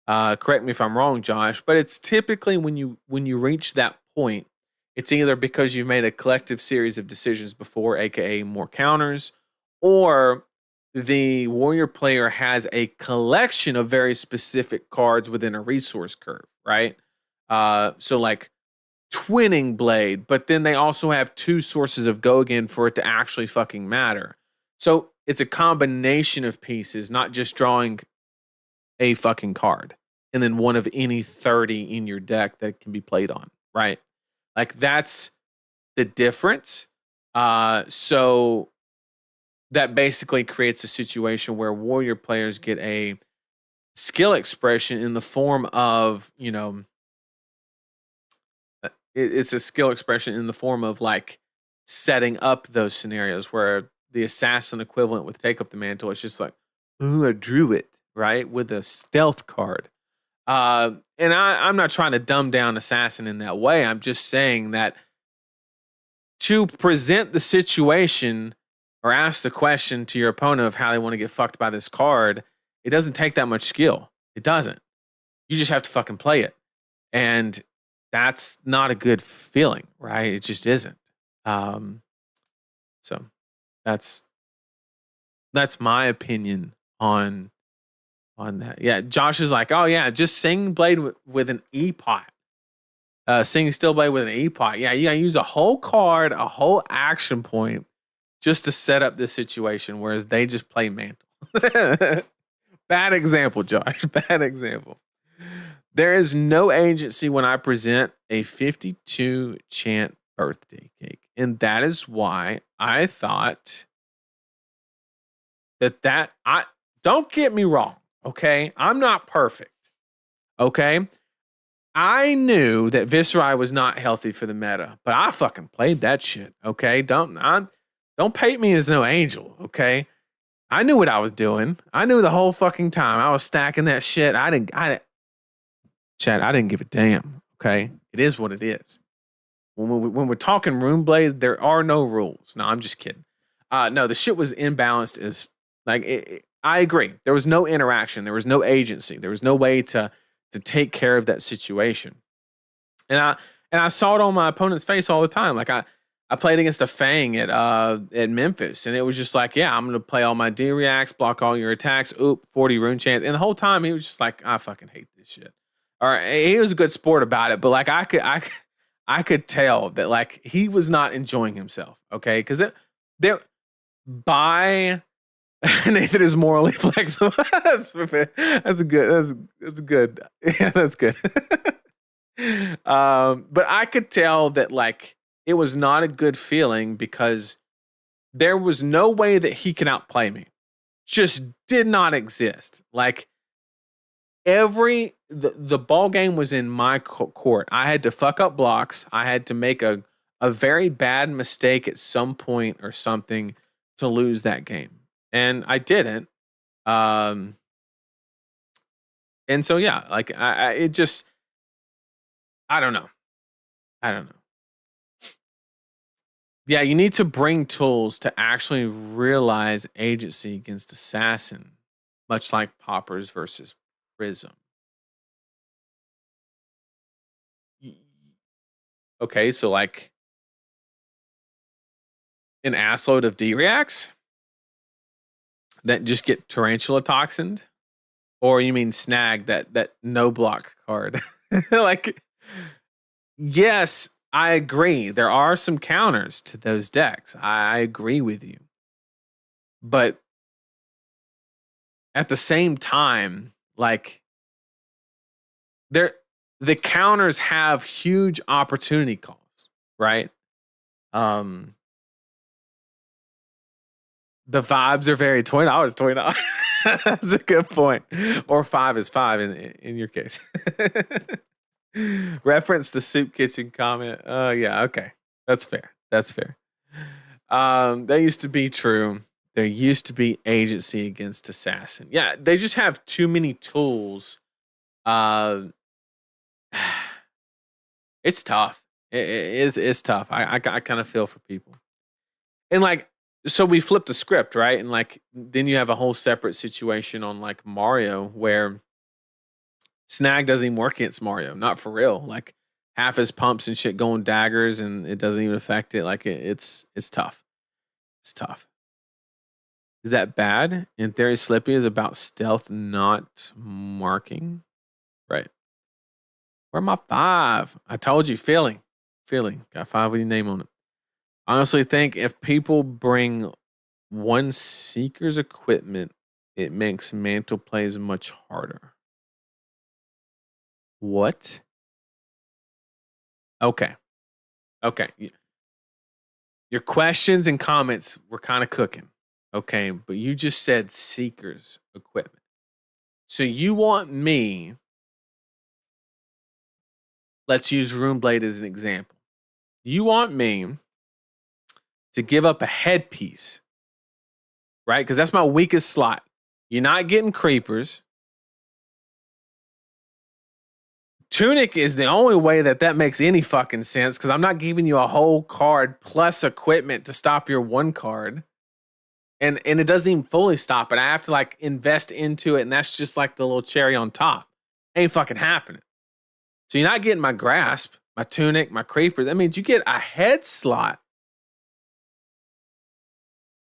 Correct me if I'm wrong, Josh, but it's typically when you reach that point, it's either because you've made a collective series of decisions before, aka more counters, or the Warrior player has a collection of very specific cards within a resource curve, right? So like Twinning Blade, but then they also have 2 sources of go again for it to actually fucking matter. So it's a combination of pieces, not just drawing a fucking card and then one of any 30 in your deck that can be played on, right? Like that's the difference. So that basically creates a situation where Warrior players get a skill expression in the form of, it's a skill expression in the form of like setting up those scenarios where the assassin equivalent with Take Up the Mantle is just like, ooh, I drew it, right? With a stealth card. And I'm not trying to dumb down assassin in that way. I'm just saying that to present the situation or ask the question to your opponent of how they want to get fucked by this card, it doesn't take that much skill. It doesn't. You just have to fucking play it. And that's not a good feeling, right? It just isn't. So that's my opinion on that. Yeah, Josh is like, oh yeah, just sing Blade with an E-pot. Sing Still Blade with an E-pot. Yeah, you gotta use a whole card, a whole action point just to set up this situation, whereas they just play Mantle. Bad example, Josh. Bad example. There is no agency when I present a 52 chant birthday cake. And that is why I thought that I don't get me wrong, okay? I'm not perfect. Okay? I knew that Viserai was not healthy for the meta, but I fucking played that shit, okay? Don't paint me as no angel, okay? I knew what I was doing. I knew the whole fucking time. I was stacking that shit. Chad, I didn't give a damn, okay? It is what it is. When we're talking Runeblade, there are no rules. No, I'm just kidding. No, the shit was imbalanced as like I agree. There was no interaction. There was no agency. There was no way to take care of that situation. And I saw it on my opponent's face all the time. Like I played against a Fang at Memphis, and it was just like, yeah, I'm gonna play all my D reacts, block all your attacks, 40 rune chance. And the whole time he was just like, I fucking hate this shit. Or he was a good sport about it, but like I could tell that like he was not enjoying himself. Okay, because there by Nathan is morally flexible. That's good. That's good. Yeah, that's good. But I could tell that like it was not a good feeling because there was no way that he can outplay me. Just did not exist. Like the ball game was in my court. I had to fuck up blocks. I had to make a very bad mistake at some point or something to lose that game. And I didn't. And so yeah, like I don't know. Yeah, you need to bring tools to actually realize agency against assassin, much like Poppers versus Prism. Okay, so like an assload of D reacts that just get tarantula toxined, or you mean snag that no block card? Like, yes, I agree. There are some counters to those decks. I agree with you, but at the same time, like the counters have huge opportunity costs, right? The vibes are very $20. That's a good point. Or 5 is 5 in your case. Reference the soup kitchen comment. Yeah, okay. That's fair. That's fair. That used to be true. There used to be agency against assassin. Yeah, they just have too many tools. Uh, it's tough. It's tough. I kind of feel for people. And like, so we flip the script, right? And like, then you have a whole separate situation on like Mario where Snag doesn't even work against Mario. Not for real. Like half his pumps and shit going daggers, and it doesn't even affect it. Like it's tough. It's tough. Is that bad? In theory, Slippy is about stealth, not marking. Right. Where my 5? I told you, feeling. Got 5 with your name on it. Honestly, think if people bring one Seeker's equipment, it makes mantle plays much harder. What? Okay. Your questions and comments were kind of cooking. Okay, but you just said Seeker's equipment. So you want me, let's use Runeblade as an example. You want me to give up a headpiece, right? Because that's my weakest slot. You're not getting creepers. Tunic is the only way that makes any fucking sense, because I'm not giving you a whole card plus equipment to stop your one card. And it doesn't even fully stop it. I have to like invest into it, and that's just like the little cherry on top. Ain't fucking happening. So you're not getting my grasp, my tunic, my creeper. That means you get a head slot.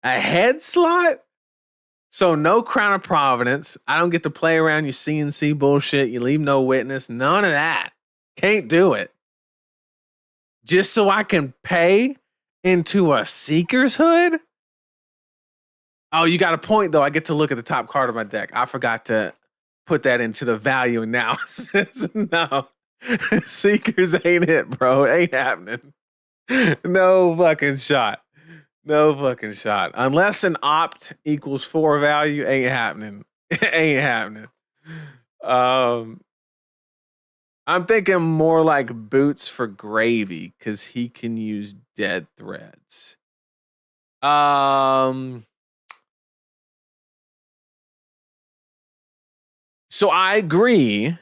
A head slot? So no Crown of Providence. I don't get to play around your CNC bullshit. You leave no witness. None of that. Can't do it. Just so I can pay into a Seeker's Hood? Oh, you got a point, though. I get to look at the top card of my deck. I forgot to put that into the value analysis. No. Seekers ain't it, bro. It ain't happening. No fucking shot. No fucking shot. Unless an opt equals 4 value, ain't happening. Ain't happening. I'm thinking more like boots for gravy, because he can use dead threads. So I agree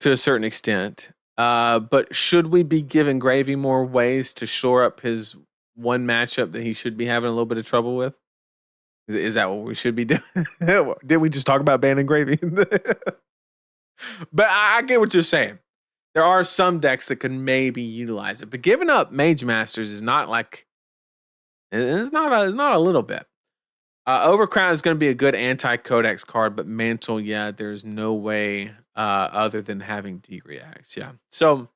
to a certain extent. But should we be giving Gravy more ways to shore up his one matchup that he should be having a little bit of trouble with? Is that what we should be doing? Did we just talk about banning Gravy? But I get what you're saying. There are some decks that could maybe utilize it, but giving up Mage Masters is not like, it's not a little bit. Overcrown is going to be a good anti-codex card, but Mantle, yeah, there's no way other than having D-reacts. Yeah. So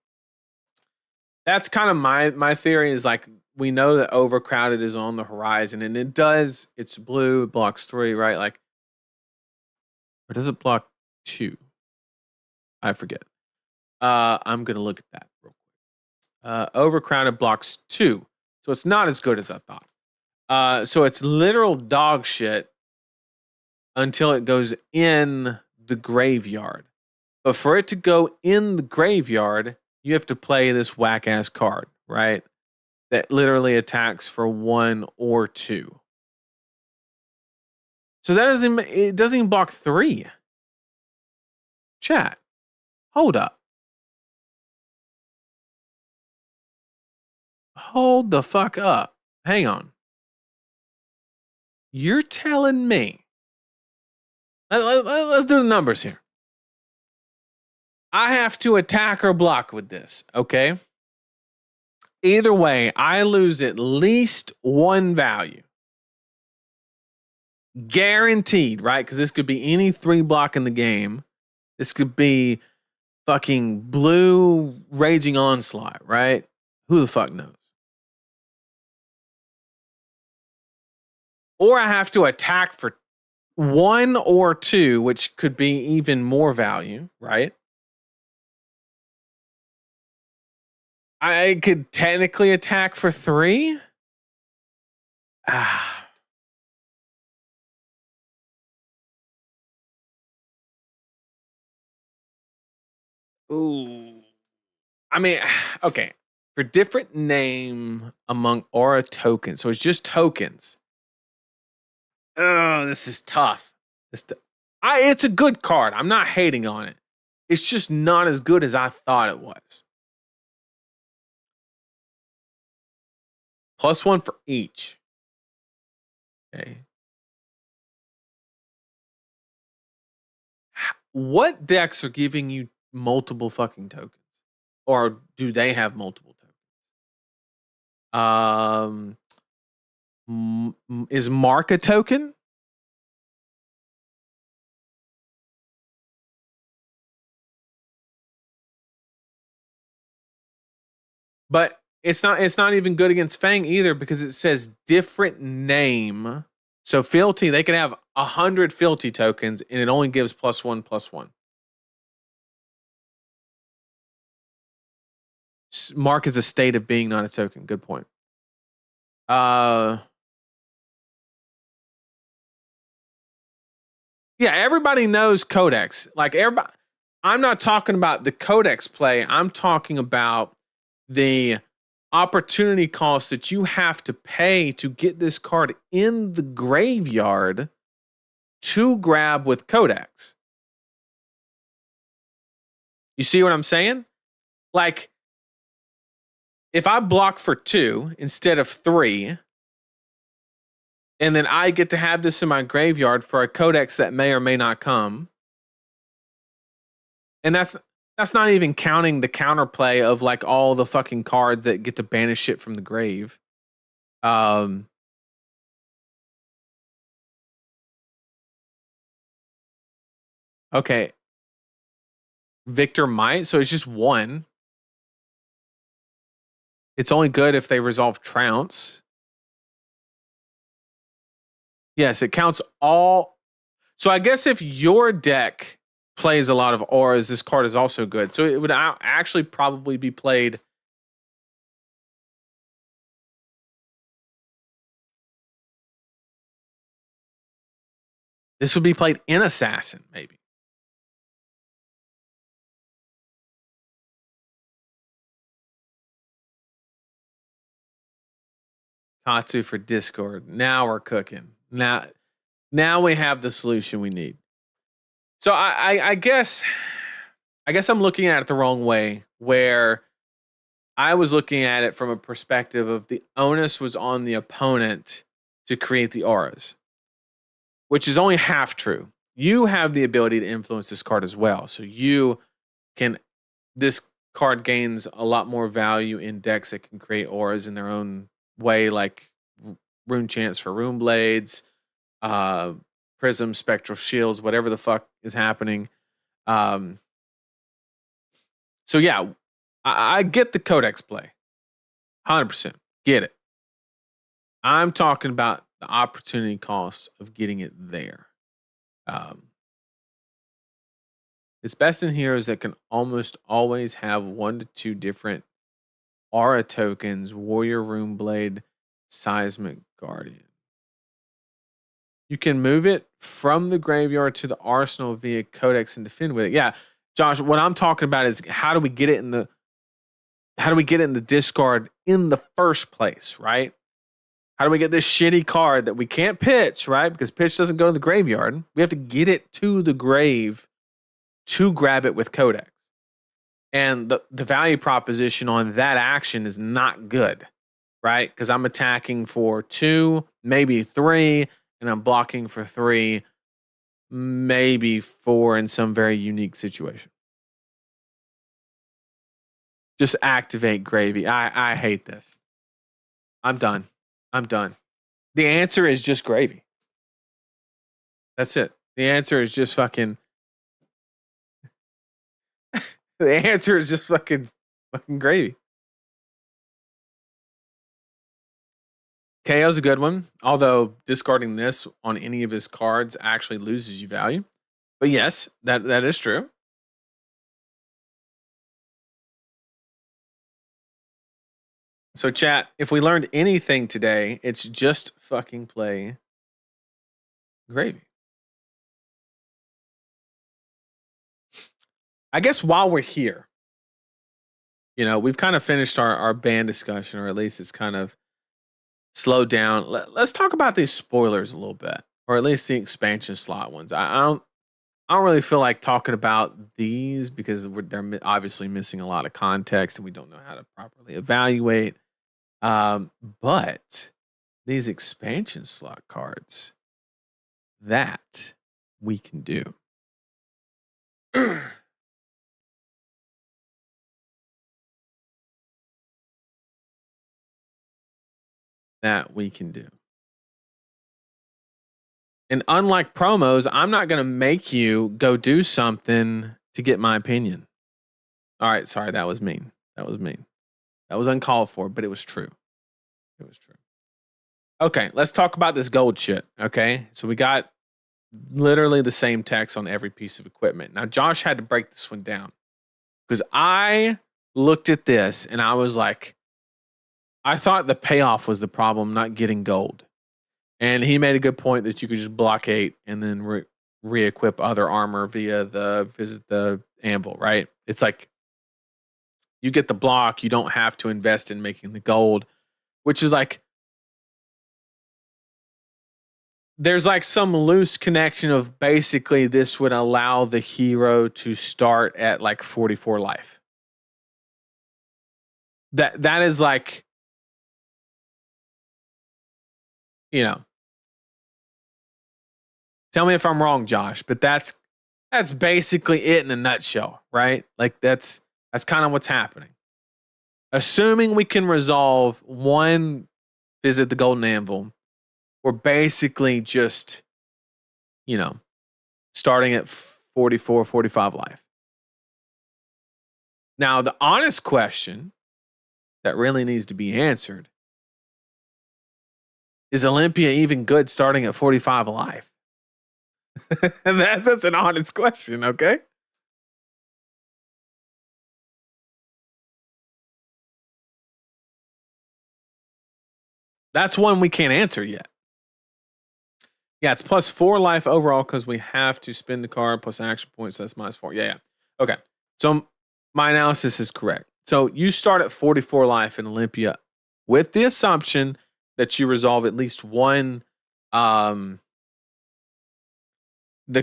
that's kind of my theory, is like, we know that Overcrowded is on the horizon, and it's blue, it blocks 3, right? Like, or does it block 2? I forget. I'm going to look at that real quick. Overcrowded blocks 2. So it's not as good as I thought. So it's literal dog shit until it goes in the graveyard. But for it to go in the graveyard, you have to play this whack ass card, right? That literally attacks for 1 or 2. So it doesn't even block 3. Chat, hold up. Hold the fuck up. Hang on. You're telling me. Let's do the numbers here. I have to attack or block with this, okay? Either way, I lose at least 1 value. Guaranteed, right? Because this could be any 3 block in the game. This could be fucking blue Raging Onslaught, right? Who the fuck knows? Or I have to attack for 1 or 2, which could be even more value, right? I could technically attack for 3. Ooh. I mean, okay. For different name among aura tokens. So it's just tokens. Oh, this is tough. It's a good card. I'm not hating on it. It's just not as good as I thought it was. +1 for each. Okay. What decks are giving you multiple fucking tokens? Or do they have multiple tokens? Is Mark a token? But it's not even good against Fang either because it says different name. So Fealty, they can have 100 Fealty tokens and it only gives +1/+1. Mark is a state of being, not a token. Good point. Yeah, everybody knows Codex. Like everybody, I'm not talking about the Codex play. I'm talking about the opportunity cost that you have to pay to get this card in the graveyard to grab with Codex. You see what I'm saying? Like, if I block for 2 instead of 3, and then I get to have this in my graveyard for a Codex that may or may not come, and that's not even counting the counterplay of like all the fucking cards that get to banish shit from the grave. Okay. Victor might, so it's just 1. It's only good if they resolve Trounce. Yes, it counts all. So I guess if your deck plays a lot of auras, this card is also good. So it would actually probably be played. This would be played in Assassin, maybe. Katsu for Discord. Now we're cooking. Now we have the solution we need. So I guess I'm looking at it the wrong way, where I was looking at it from a perspective of the onus was on the opponent to create the auras, which is only half true. You have the ability to influence this card as well. So you can, this card gains a lot more value in decks that can create auras in their own way, like Rune Chants for Rune Blades, Prism, Spectral Shields, whatever the fuck is happening. So yeah, I get the Codex play. 100%. Get it. I'm talking about the opportunity cost of getting it there. It's best in heroes that can almost always have 1 to 2 different aura tokens, Warrior Rune Blade, Seismic Guardian. You can move it from the graveyard to the arsenal via Codex and defend with it. Yeah, Josh, what I'm talking about is how do we get it in the discard in the first place, right? How do we get this shitty card that we can't pitch, right? Because pitch doesn't go to the graveyard. We have to get it to the grave to grab it with Codex. And the value proposition on that action is not good, right? Because I'm attacking for 2, maybe 3, and I'm blocking for 3, maybe 4 in some very unique situation. Just activate gravy. I hate this. I'm done. The answer is just gravy. That's it. The answer is just fucking. The answer is just fucking gravy. KO's a good one, although discarding this on any of his cards actually loses you value. But yes, that is true. So chat, if we learned anything today, it's just fucking play gravy. I guess while we're here, we've kind of finished our ban discussion, or at least it's kind of slowed down. Let's talk about these spoilers a little bit, or at least the expansion slot ones. I don't really feel like talking about these because they're obviously missing a lot of context and we don't know how to properly evaluate. But these expansion slot cards, that we can do. That we can do. And unlike promos, I'm not going to make you go do something to get my opinion. All right, sorry, that was mean. That was mean. That was uncalled for, but it was true. It was true. Okay, let's talk about this gold shit. Okay, so we got literally the same text on every piece of equipment. Now, Josh had to break this one down because I looked at this and I was like, I thought the payoff was the problem, not getting gold. And he made a good point that you could just blockade and then re-equip other armor via the anvil, right? It's like you get the block, you don't have to invest in making the gold, which is like there's like some loose connection of basically this would allow the hero to start at like 44 life. That is like, tell me if I'm wrong, Josh, but that's basically it in a nutshell, right? Like that's kind of what's happening. Assuming we can resolve one visit the golden anvil, we're basically just, starting at 44, 45 life. Now, the honest question that really needs to be answered is Olympia even good starting at 45 life? And that's an honest question, okay? That's one we can't answer yet. Yeah, it's +4 life overall because we have to spend the card plus action points. So that's -4. Yeah. Okay. So my analysis is correct. So you start at 44 life in Olympia with the assumption that you resolve at least one. The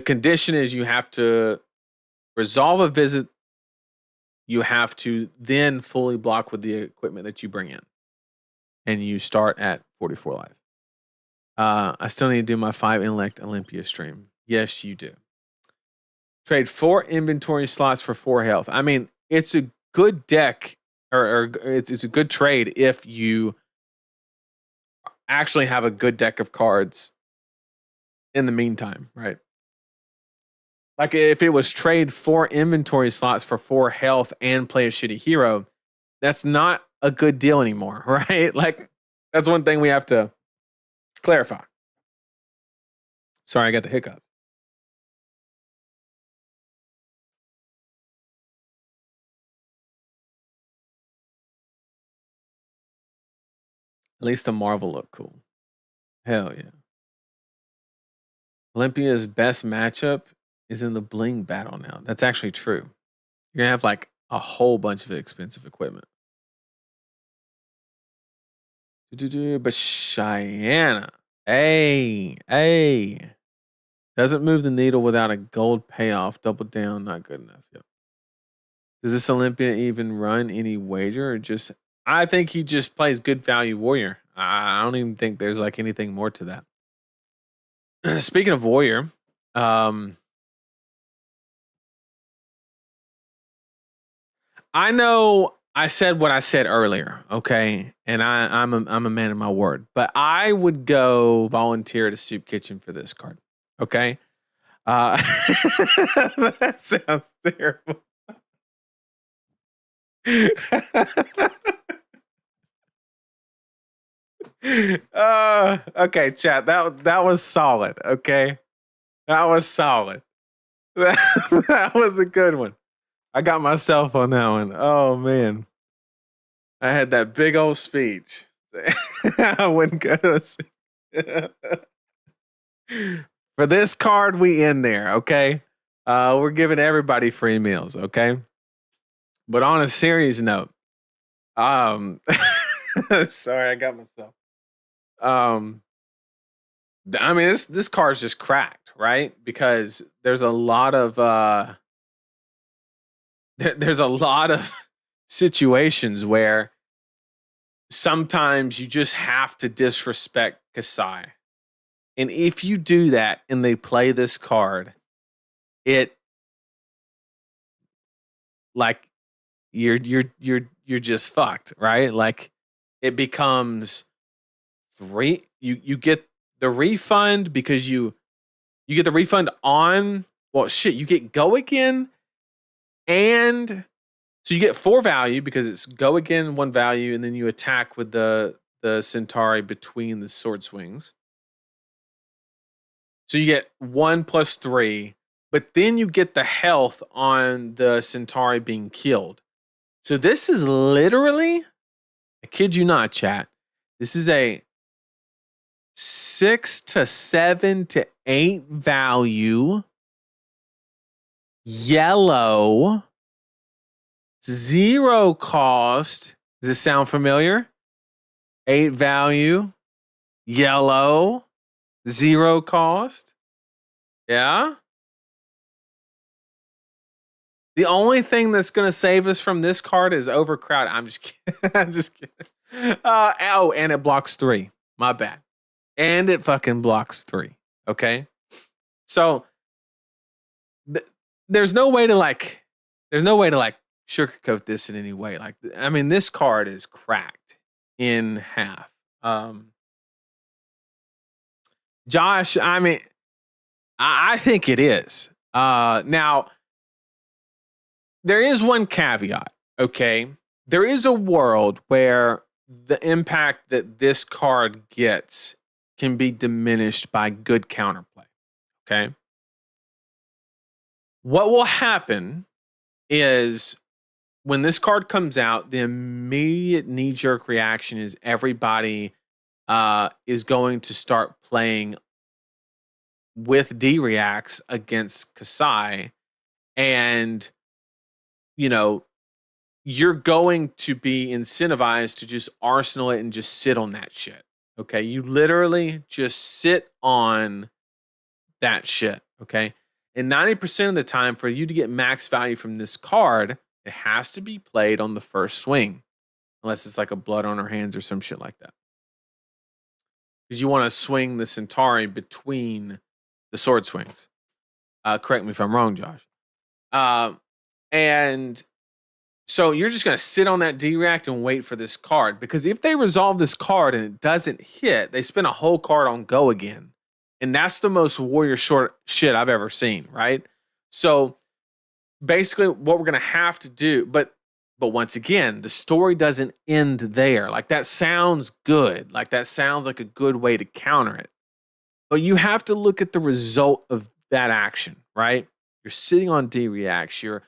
condition is you have to resolve a visit. You have to then fully block with the equipment that you bring in. And you start at 44 life. I still need to do my 5 intellect Olympia stream. Yes, you do. Trade 4 inventory slots for 4 health. I mean, it's a good deck, or it's a good trade if you actually have a good deck of cards in the meantime, right? Like if it was trade 4 inventory slots for 4 health and play a shitty hero, that's not a good deal anymore, right? Like that's one thing we have to clarify. Sorry, I got the hiccup. At least the Marvel look cool. Hell yeah. Olympia's best matchup is in the bling battle now. That's actually true. You're gonna have like a whole bunch of expensive equipment. But Cheyenne, hey, doesn't move the needle without a gold payoff. Double down, not good enough. Yep. Does this Olympia even run any wager or just? I think he just plays good value warrior. I don't even think there's like anything more to that. Speaking of warrior, I know I said what I said earlier, okay, and I'm a man of my word, but I would go volunteer to Soup Kitchen for this card, okay. That sounds terrible. Okay, chat. That was solid. Okay, that was solid. That was a good one. I got myself on that one. Oh man, I had that big old speech. I wouldn't go to for this card. We in there. Okay. We're giving everybody free meals, okay? But on a serious note, um, sorry, I got myself. I mean, this car is just cracked, right? Because there's a lot of there's a lot of situations where sometimes you just have to disrespect Kasai. And if you do that and they play this card, it like you're just fucked, right? Like it becomes three you get the refund because you get the refund on well shit, you get go again and so you get 4 value because it's go again, 1 value, and then you attack with the Centauri between the sword swings. So you get 1 plus 3, but then you get the health on the Centauri being killed. So this is literally, I kid you not, chat. This is a 6 to 7 to 8 value yellow 0 cost. Does this sound familiar? 8 value yellow 0 cost. Yeah. The only thing that's going to save us from this card is overcrowd. I'm just kidding. I'm just kidding. Oh, and it blocks 3. My bad. And it fucking blocks 3. Okay. So there's no way to sugarcoat this in any way. Like, I mean, this card is cracked in half. Josh, I mean, I think it is. Now, there is one caveat, okay? There is a world where the impact that this card gets can be diminished by good counterplay, okay? What will happen is when this card comes out, the immediate knee-jerk reaction is everybody is going to start playing with D-reacts against Kasai, and you're going to be incentivized to just arsenal it and just sit on that shit. Okay. You literally just sit on that shit. Okay. And 90% of the time, for you to get max value from this card, it has to be played on the first swing, unless it's like a blood on her hands or some shit like that. Because you want to swing the Centauri between the sword swings. Correct me if I'm wrong, Josh. And so you're just going to sit on that D-react and wait for this card. Because if they resolve this card and it doesn't hit, they spend a whole card on go again. And that's the most warrior short shit I've ever seen, right? So basically what we're going to have to do, but once again, the story doesn't end there. Like, that sounds good. Like, that sounds like a good way to counter it. But you have to look at the result of that action, right? You're sitting on D-reacts. You're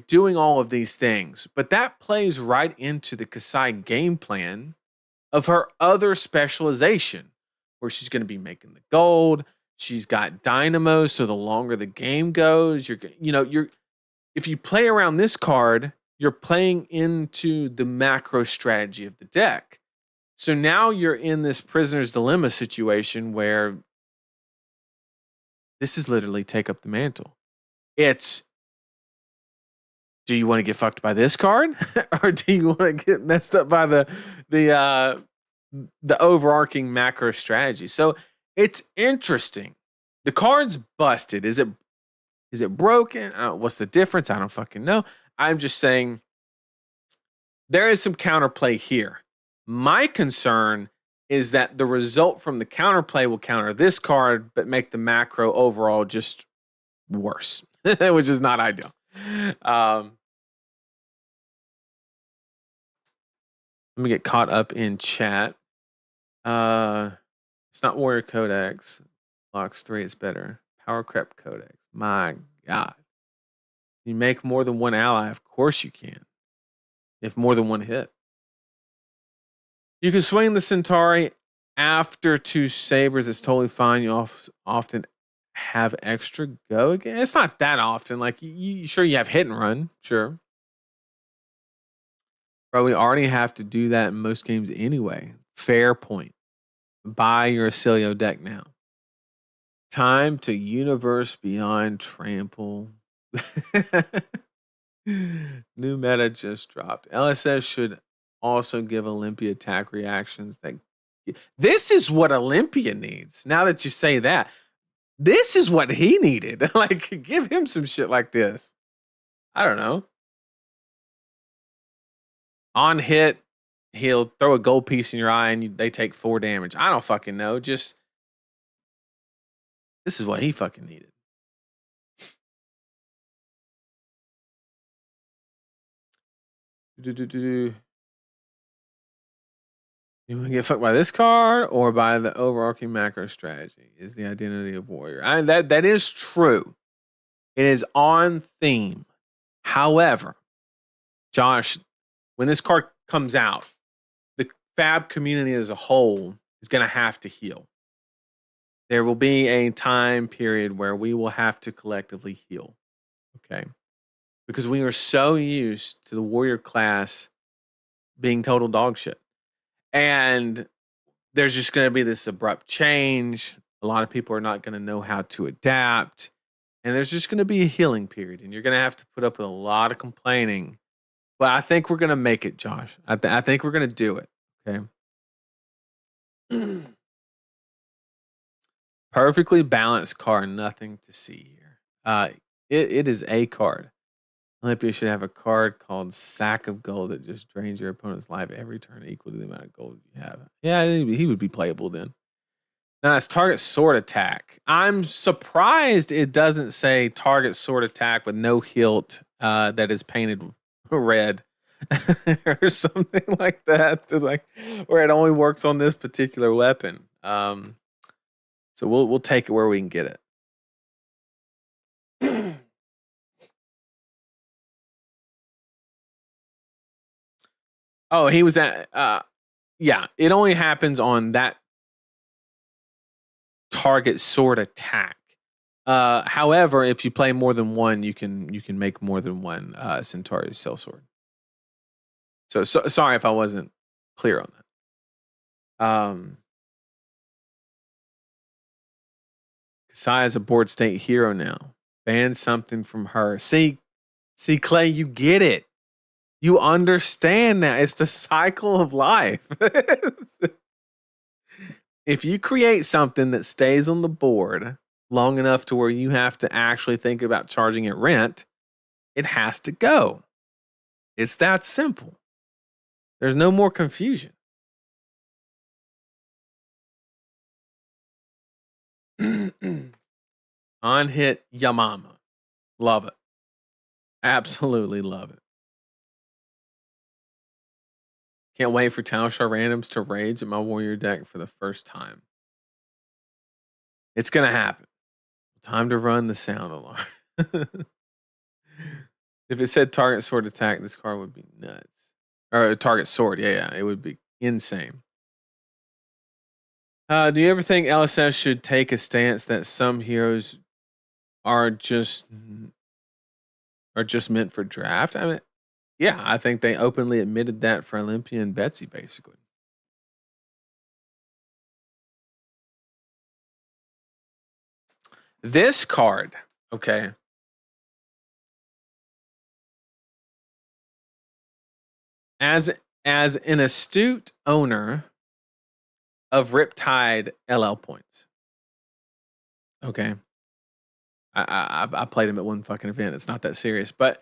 doing all of these things, but that plays right into the Kasai game plan of her other specialization, where she's going to be making the gold. She's got dynamo, so the longer the game goes, if you play around this card, you're playing into the macro strategy of the deck. So now you're in this prisoner's dilemma situation where this is literally take up the mantle. It's, do you want to get fucked by this card, or do you want to get messed up by the overarching macro strategy? So it's interesting. The card's busted. Is it broken? What's the difference? I don't fucking know. I'm just saying there is some counterplay here. My concern is that the result from the counterplay will counter this card, but make the macro overall just worse, which is not ideal. Let me get caught up in chat. It's not Warrior Codex. Locks 3 is better. Power Creep Codex. My God. You make more than one ally. Of course you can. If more than one hit. You can swing the Centauri after 2 sabers. It's totally fine. You often have extra go again. It's not that often. Like sure you have hit and run, sure. But we already have to do that in most games anyway. Fair point. Buy your Acilio deck now. Time to Universe Beyond Trample. New meta just dropped. LSS should also give Olympia attack reactions. This is what Olympia needs. Now that you say that, this is what he needed. Like, give him some shit like this. I don't know. On hit, he'll throw a gold piece in your eye and they take 4 damage. I don't fucking know. Just this is what he fucking needed. You want to get fucked by this card or by the overarching macro strategy? Is the identity of warrior. That is true. It is on theme. However, Josh, when this card comes out, the Fab community as a whole is going to have to heal. There will be a time period where we will have to collectively heal. Okay. Because we are so used to the warrior class being total dog shit. And there's just going to be this abrupt change. A lot of people are not going to know how to adapt. And there's just going to be a healing period. And you're going to have to put up with a lot of complaining. But I think we're going to make it, Josh. I think we're going to do it. Okay. Perfectly balanced card. Nothing to see here. It is a card. Olympia should have a card called Sack of Gold that just drains your opponent's life every turn equal to the amount of gold you have. Yeah, he would be playable then. Now it's target sword attack. I'm surprised it doesn't say target sword attack with no hilt that is painted red or something like that. Where it only works on this particular weapon. So we'll take it where we can get it. Oh, he was at yeah, it only happens on that target sword attack. However, if you play more than one, you can make more than one Centauri sellsword. So sorry if I wasn't clear on that. Kasai is a board state hero now. Ban something from her. See, Clay, you get it. You understand now. It's the cycle of life. If you create something that stays on the board long enough to where you have to actually think about charging it rent, it has to go. It's that simple. There's no more confusion. On hit Yamama. Love it. Absolutely love it. Can't wait for Talshar randoms to rage at my warrior deck for the first time. It's going to happen. Time to run the sound alarm. If it said target sword attack, this card would be nuts. Or target sword, yeah, it would be insane. Do you ever think LSS should take a stance that some heroes are just meant for draft? I mean, yeah, I think they openly admitted that for Olympia and Betsy, basically. This card, okay. As an astute owner of Riptide LL points, okay. I played him at one fucking event. It's not that serious, but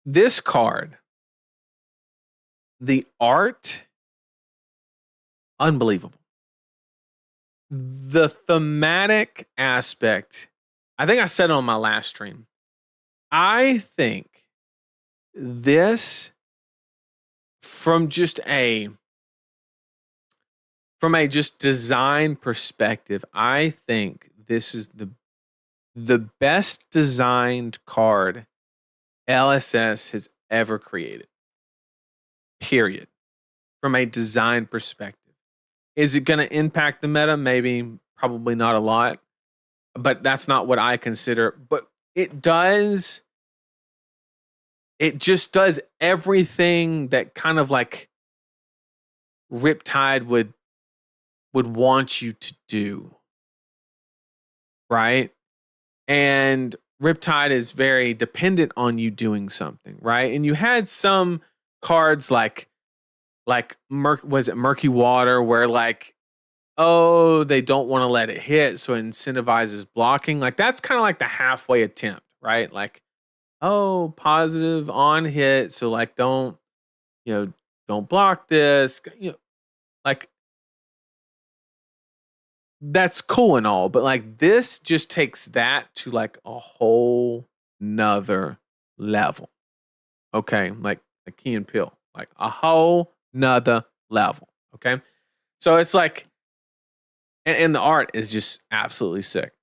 this card, the art, unbelievable. The thematic aspect, I think I said it on my last stream. I think this from a just design perspective, I think this is the best designed card LSS has ever created. Period. From a design perspective. Is it going to impact the meta? Maybe. probably not a lot, but that's not what I consider. But it does, it just does everything that kind of like Riptide would want you to do, right? And Riptide is very dependent on you doing something, right? And you had some cards like was it Murky Water, where like, oh, they don't want to let it hit, so it incentivizes blocking. Like that's kind of like the halfway attempt, right? Like, oh, positive on hit, so like you know, don't block this. You know, like that's cool and all, but like this just takes that to like a whole nother level. Okay. Like a Key and Pill, like a whole nother level. Okay. So it's like, and the art is just absolutely sick.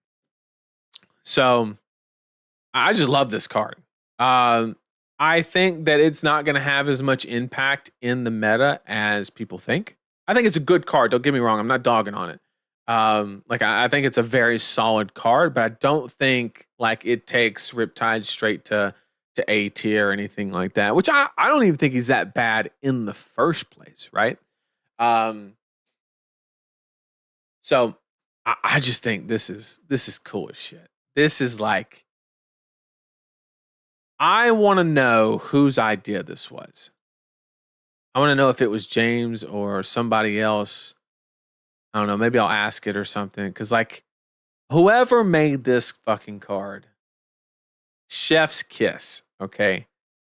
So I just love this card. I think that it's not going to have as much impact in the meta as people think. I think it's a good card. Don't get me wrong. I'm not dogging on it. Like I think it's a very solid card, but I don't think like it takes Riptide straight to A tier or anything like that. Which I don't even think he's that bad in the first place, right? So I just think this is cool as shit. This is like, I want to know whose idea this was. I want to know if it was James or somebody else. I don't know. Maybe I'll ask it or something. Because, like, whoever made this fucking card, chef's kiss, okay?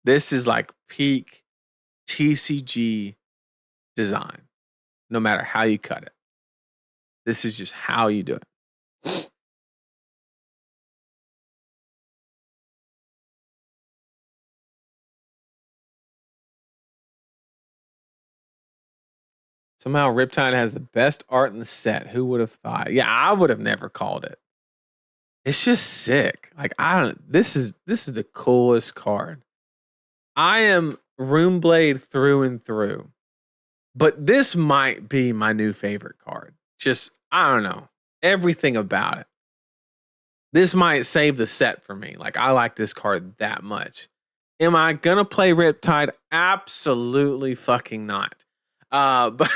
This is like peak TCG design, no matter how you cut it. This is just how you do it. Somehow Riptide has the best art in the set. Who would have thought? Yeah, I would have never called it. It's just sick. Like this is the coolest card. I am Runeblade through and through. But this might be my new favorite card. Just I don't know. Everything about it. This might save the set for me. Like I like this card that much. Am I gonna play Riptide? Absolutely fucking not. But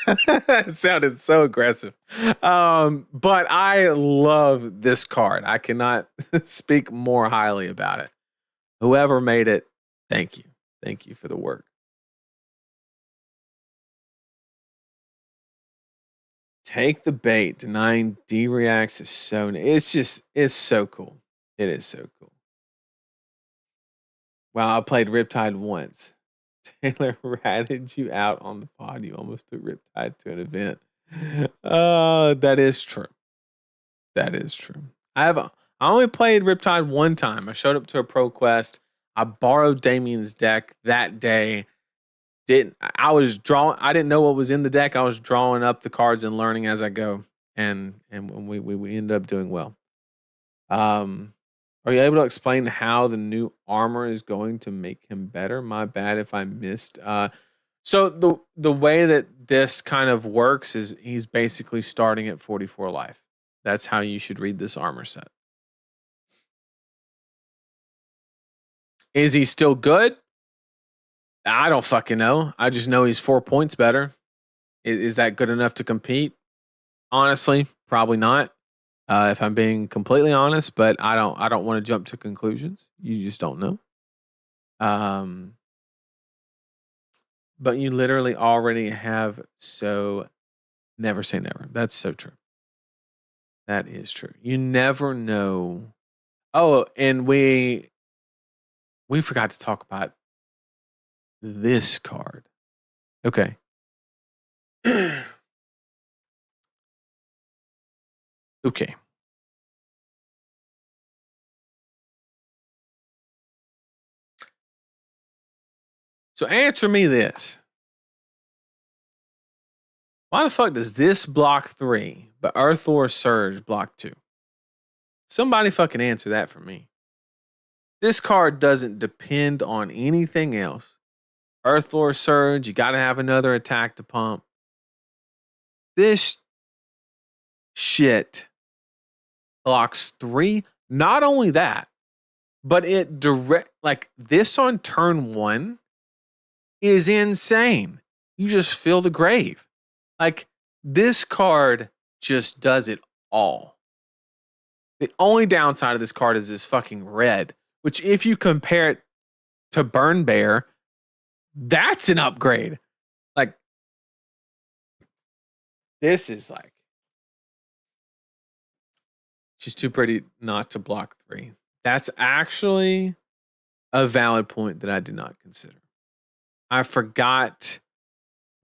it sounded so aggressive. But I love this card. I cannot speak more highly about it. Whoever made it, thank you. Thank you for the work. Take the bait. Denying D reacts is so. It's so cool. It is so cool. Wow, I played Riptide once. Taylor ratted you out on the pod. You almost took Riptide to an event. That is true. That is true. I only played Riptide one time. I showed up to a pro quest. I borrowed Damien's deck that day. I didn't know what was in the deck. I was drawing up the cards and learning as I go. And we ended up doing well. Are you able to explain how the new armor is going to make him better? My bad if I missed. So the way that this kind of works is he's basically starting at 44 life. That's how you should read this armor set. Is he still good? I don't fucking know. I just know he's 4 points better. Is that good enough to compete? Honestly, probably not. If I'm being completely honest, but I don't want to jump to conclusions. You just don't know. But you literally already have, so never say never. That's so true. That is true. You never know. Oh, and we forgot to talk about this card. Okay. Okay. So answer me this. Why the fuck does this block 3, but Earthor Surge block 2? Somebody fucking answer that for me. This card doesn't depend on anything else. Earthor Surge, you gotta have another attack to pump. This shit blocks 3. Not only that, but it like this on turn 1 is insane. You just fill the grave. Like this card just does it all. The only downside of this card is this fucking red, which if you compare it to Burn Bear, that's an upgrade. Like this is like she's too pretty not to block 3. That's actually a valid point that I did not consider. I forgot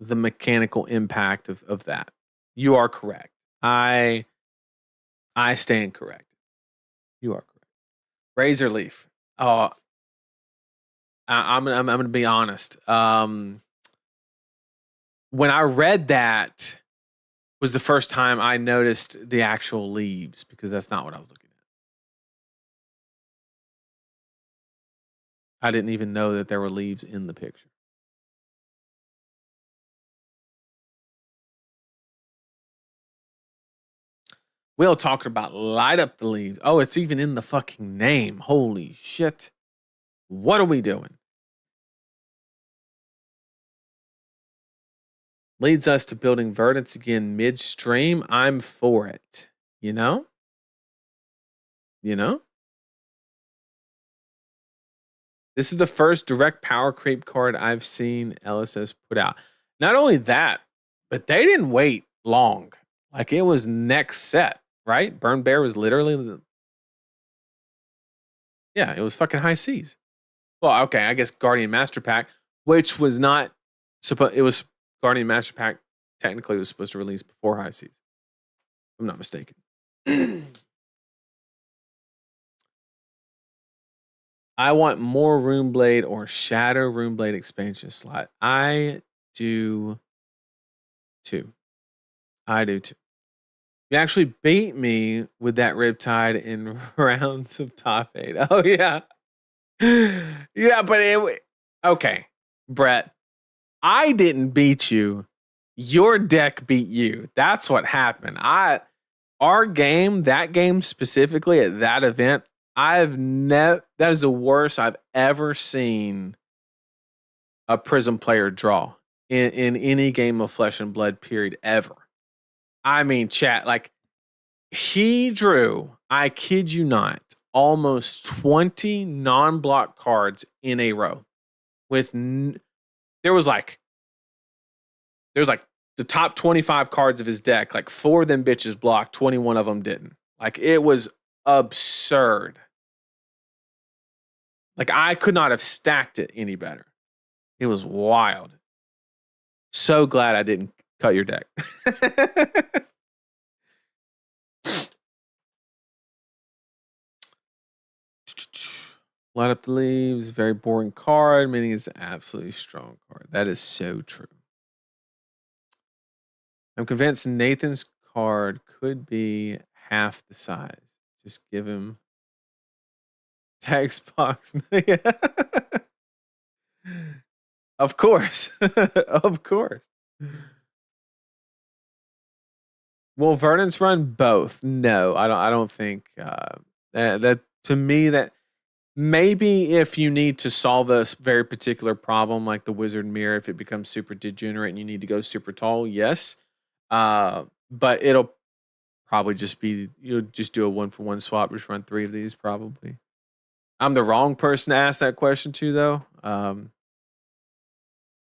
the mechanical impact of that. You are correct. I stand corrected. You are correct. Razor Leaf. Oh, I'm gonna be honest. When I read that was the first time I noticed the actual leaves because that's not what I was looking at. I didn't even know that there were leaves in the picture. Will talking about light up the leaves. Oh, it's even in the fucking name. Holy shit. What are we doing? Leads us to building verdants again midstream. I'm for it. You know? You know? This is the first direct power creep card I've seen LSS put out. Not only that, but they didn't wait long. Like it was next set, right? Burn Bear was literally yeah, it was fucking high seas. Well, okay, I guess Guardian Master Pack, which was not supposed. It was Guardian Master Pack. Technically, was supposed to release before High Seas. If I'm not mistaken. I want more Runeblade or Shadow Runeblade expansion slot. I do too. I do too. You actually beat me with that Riptide in rounds of top 8. Oh yeah. Yeah, but it okay, Brett. I didn't beat you. Your deck beat you. That's what happened. Our game, that game specifically at that event, that is the worst I've ever seen a Prism player draw in any game of Flesh and Blood period ever. I mean, chat, like he drew, I kid you not, almost 20 non-block cards in a row. There was like the top 25 cards of his deck, like 4 of them bitches blocked, 21 of them didn't. Like it was absurd. Like I could not have stacked it any better. It was wild. So glad I didn't cut your deck. Light up the leaves, very boring card, meaning it's an absolutely strong card. That is so true. I'm convinced Nathan's card could be half the size. Just give him text box. Of course. Of course. Will Verdants run both? No, I don't think that to me that maybe if you need to solve a very particular problem like the Wizard Mirror, if it becomes super degenerate and you need to go super tall, yes. But it'll probably just be you'll just do a 1-for-1 swap, just run 3 of these probably. I'm the wrong person to ask that question to though.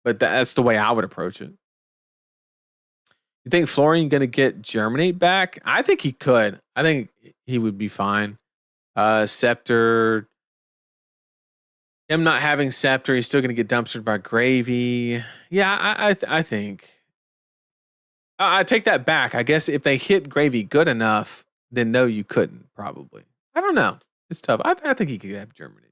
But that's the way I would approach it. You think Florian going to get Germinate back? I think he could. I think he would be fine. Scepter. Him not having Scepter, he's still going to get dumpstered by Gravy. Yeah, I think. I take that back. I guess if they hit Gravy good enough, then no, you couldn't probably. I don't know. It's tough. I think he could have Germinate.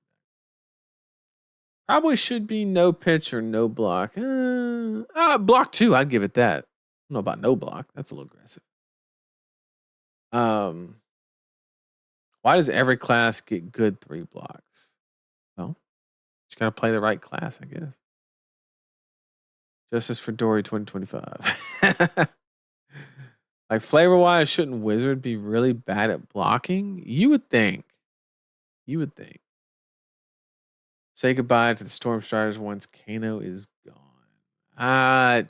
Probably should be no pitch or no block. Block 2, I'd give it that. I don't know about no block. That's a little aggressive. Why does every class get good 3 blocks? Well, just gotta play the right class, I guess. Justice for Dory 2025. Like flavor wise, shouldn't Wizard be really bad at blocking? You would think. You would think. Say goodbye to the Storm Striders once Kano is gone.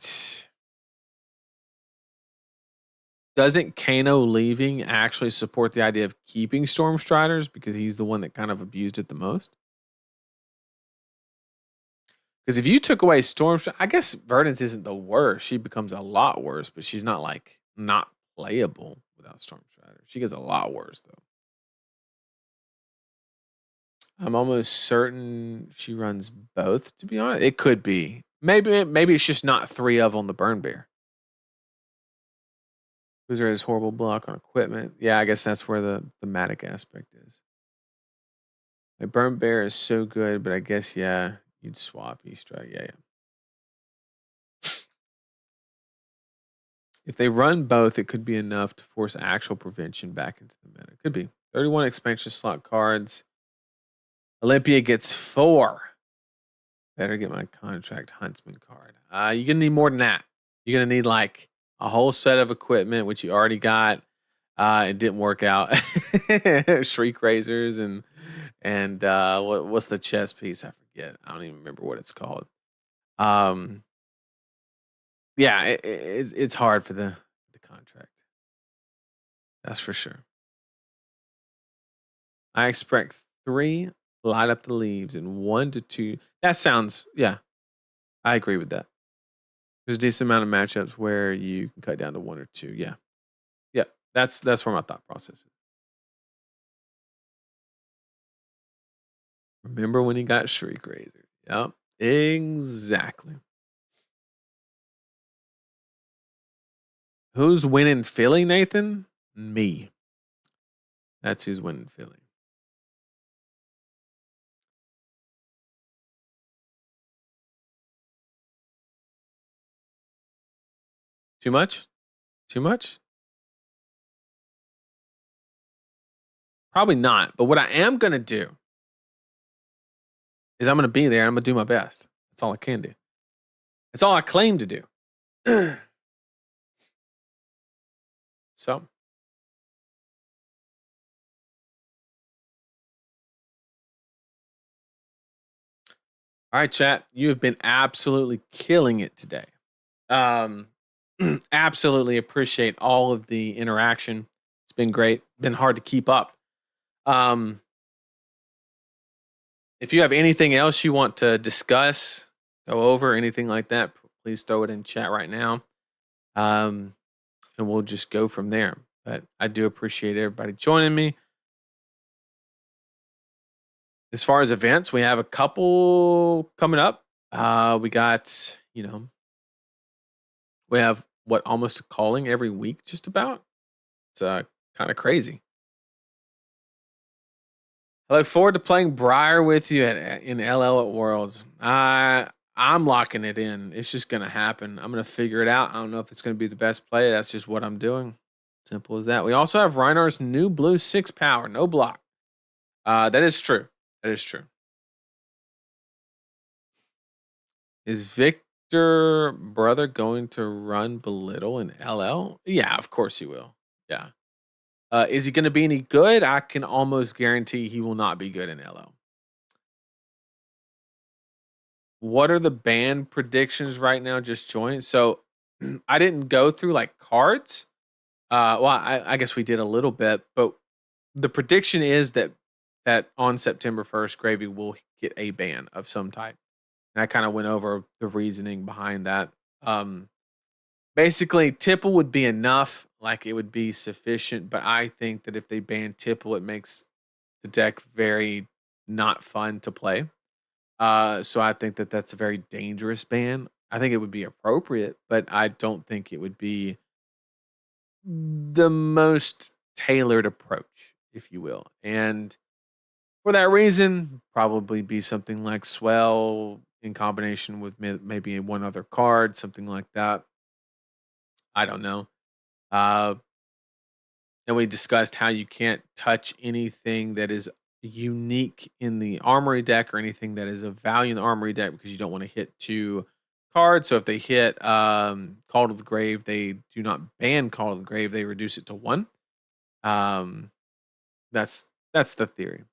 Doesn't Kano leaving actually support the idea of keeping Storm Striders because he's the one that kind of abused it the most? Because if you took away Storm, I guess Verdance isn't the worst. She becomes a lot worse, but she's not like not playable without Storm Strider. She gets a lot worse though. I'm almost certain she runs both. To be honest, it could be. Maybe it's just not 3 of on the Burn Bear. Wizard has horrible block on equipment. Yeah, I guess that's where the thematic aspect is. My Burn Bear is so good, but I guess yeah, you'd swap E-Strike. Yeah. If they run both, it could be enough to force actual prevention back into the meta. Could be. 31 expansion slot cards. Olympia gets 4. Better get my contract huntsman card. You're gonna need more than that. You're gonna need like a whole set of equipment, which you already got. It didn't work out. Shriek razors and what's the chest piece? I forget. I don't even remember what it's called. Yeah, it's hard for the contract. That's for sure. I expect 3 light up the leaves and 1 to 2. That sounds, yeah, I agree with that. There's a decent amount of matchups where you can cut down to 1 or 2. Yeah. Yeah. That's where my thought process is. Remember when he got Shriek Razor? Yep. Exactly. Who's winning Philly, Nathan? Me. That's who's winning Philly. Too much? Too much? Probably not. But what I am going to do is I'm going to be there. I'm going to do my best. That's all I can do. That's all I claim to do. So, all right, chat. You have been absolutely killing it today. Absolutely appreciate all of the interaction. It's been great. Been hard to keep up. If you have anything else you want to discuss, go over, anything like that, please throw it in chat right now. And we'll just go from there. But I do appreciate everybody joining me. As far as events, we have a couple coming up. We got, we have almost a calling every week, just about. It's kind of crazy. I look forward to playing Briar with you in LL at Worlds. I'm locking it in. It's just gonna happen. I'm gonna figure it out. I don't know if it's gonna be the best play. That's just what I'm doing. Simple as that. We also have Reinar's new blue 6 power, no block. That is true. That is true. Is Victor brother going to run Belittle in LL? Yeah, of course he will. Yeah. Is he going to be any good? I can almost guarantee he will not be good in LL. What are the ban predictions right now? Just join. So I didn't go through like cards. Well, I guess we did a little bit, but the prediction is that on September 1st, Gravy will get a ban of some type. And I kind of went over the reasoning behind that. Basically, Tipple would be enough, like it would be sufficient. But I think that if they ban Tipple, it makes the deck very not fun to play. So I think that that's a very dangerous ban. I think it would be appropriate, but I don't think it would be the most tailored approach, if you will. And for that reason, probably be something like Swell in combination with maybe one other card, something like that. I don't know. And we discussed how you can't touch anything that is unique in the armory deck or anything that is of value in the armory deck because you don't want to hit 2 card. So if they hit Call to the Grave, they do not ban Call to the Grave. They reduce it to 1. Um, that's the theory.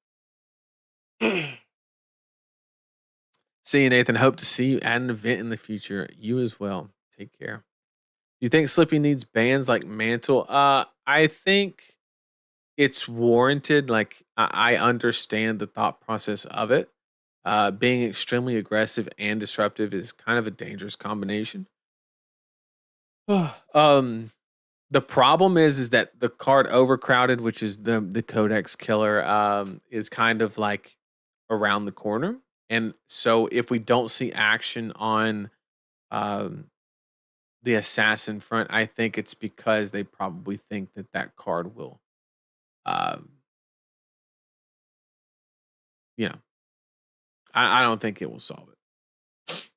See you, Nathan. Hope to see you at an event in the future. You as well. Take care. Do you think Slippy needs bans like Mantle? I think it's warranted. Like I understand the thought process of it. Being extremely aggressive and disruptive is kind of a dangerous combination. The problem is that the card Overcrowded, which is the Codex killer, is kind of like around the corner. And so if we don't see action on um, the assassin front, I think it's because they probably think that that card will, um, you know, I don't think it will solve it.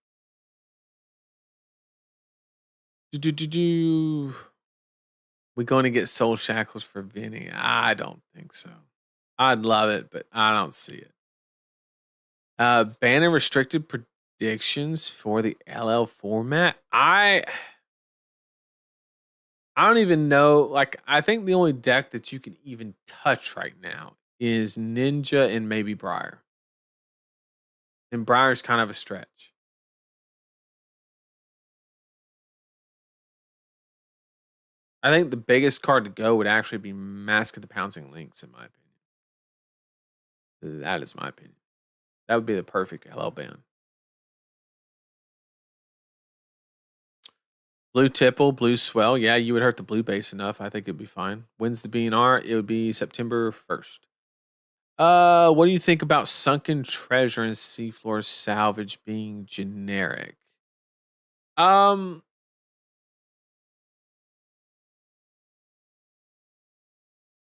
Do we going to get soul shackles for Vinny? I don't think so. I'd love it, but I don't see it. Ban and restricted predictions for the LL format. I don't even know. Like, I think the only deck that you can even touch right now is Ninja and maybe Briar. And Briar's kind of a stretch. I think the biggest card to go would actually be Mask of the Pouncing Lynx, in my opinion. That is my opinion. That would be the perfect LL ban. Blue Tipple, Blue Swell. Yeah, you would hurt the blue base enough. I think it'd be fine. When's the BNR? It would be September 1st. What do you think about Sunken Treasure and Seafloor Salvage being generic? Um,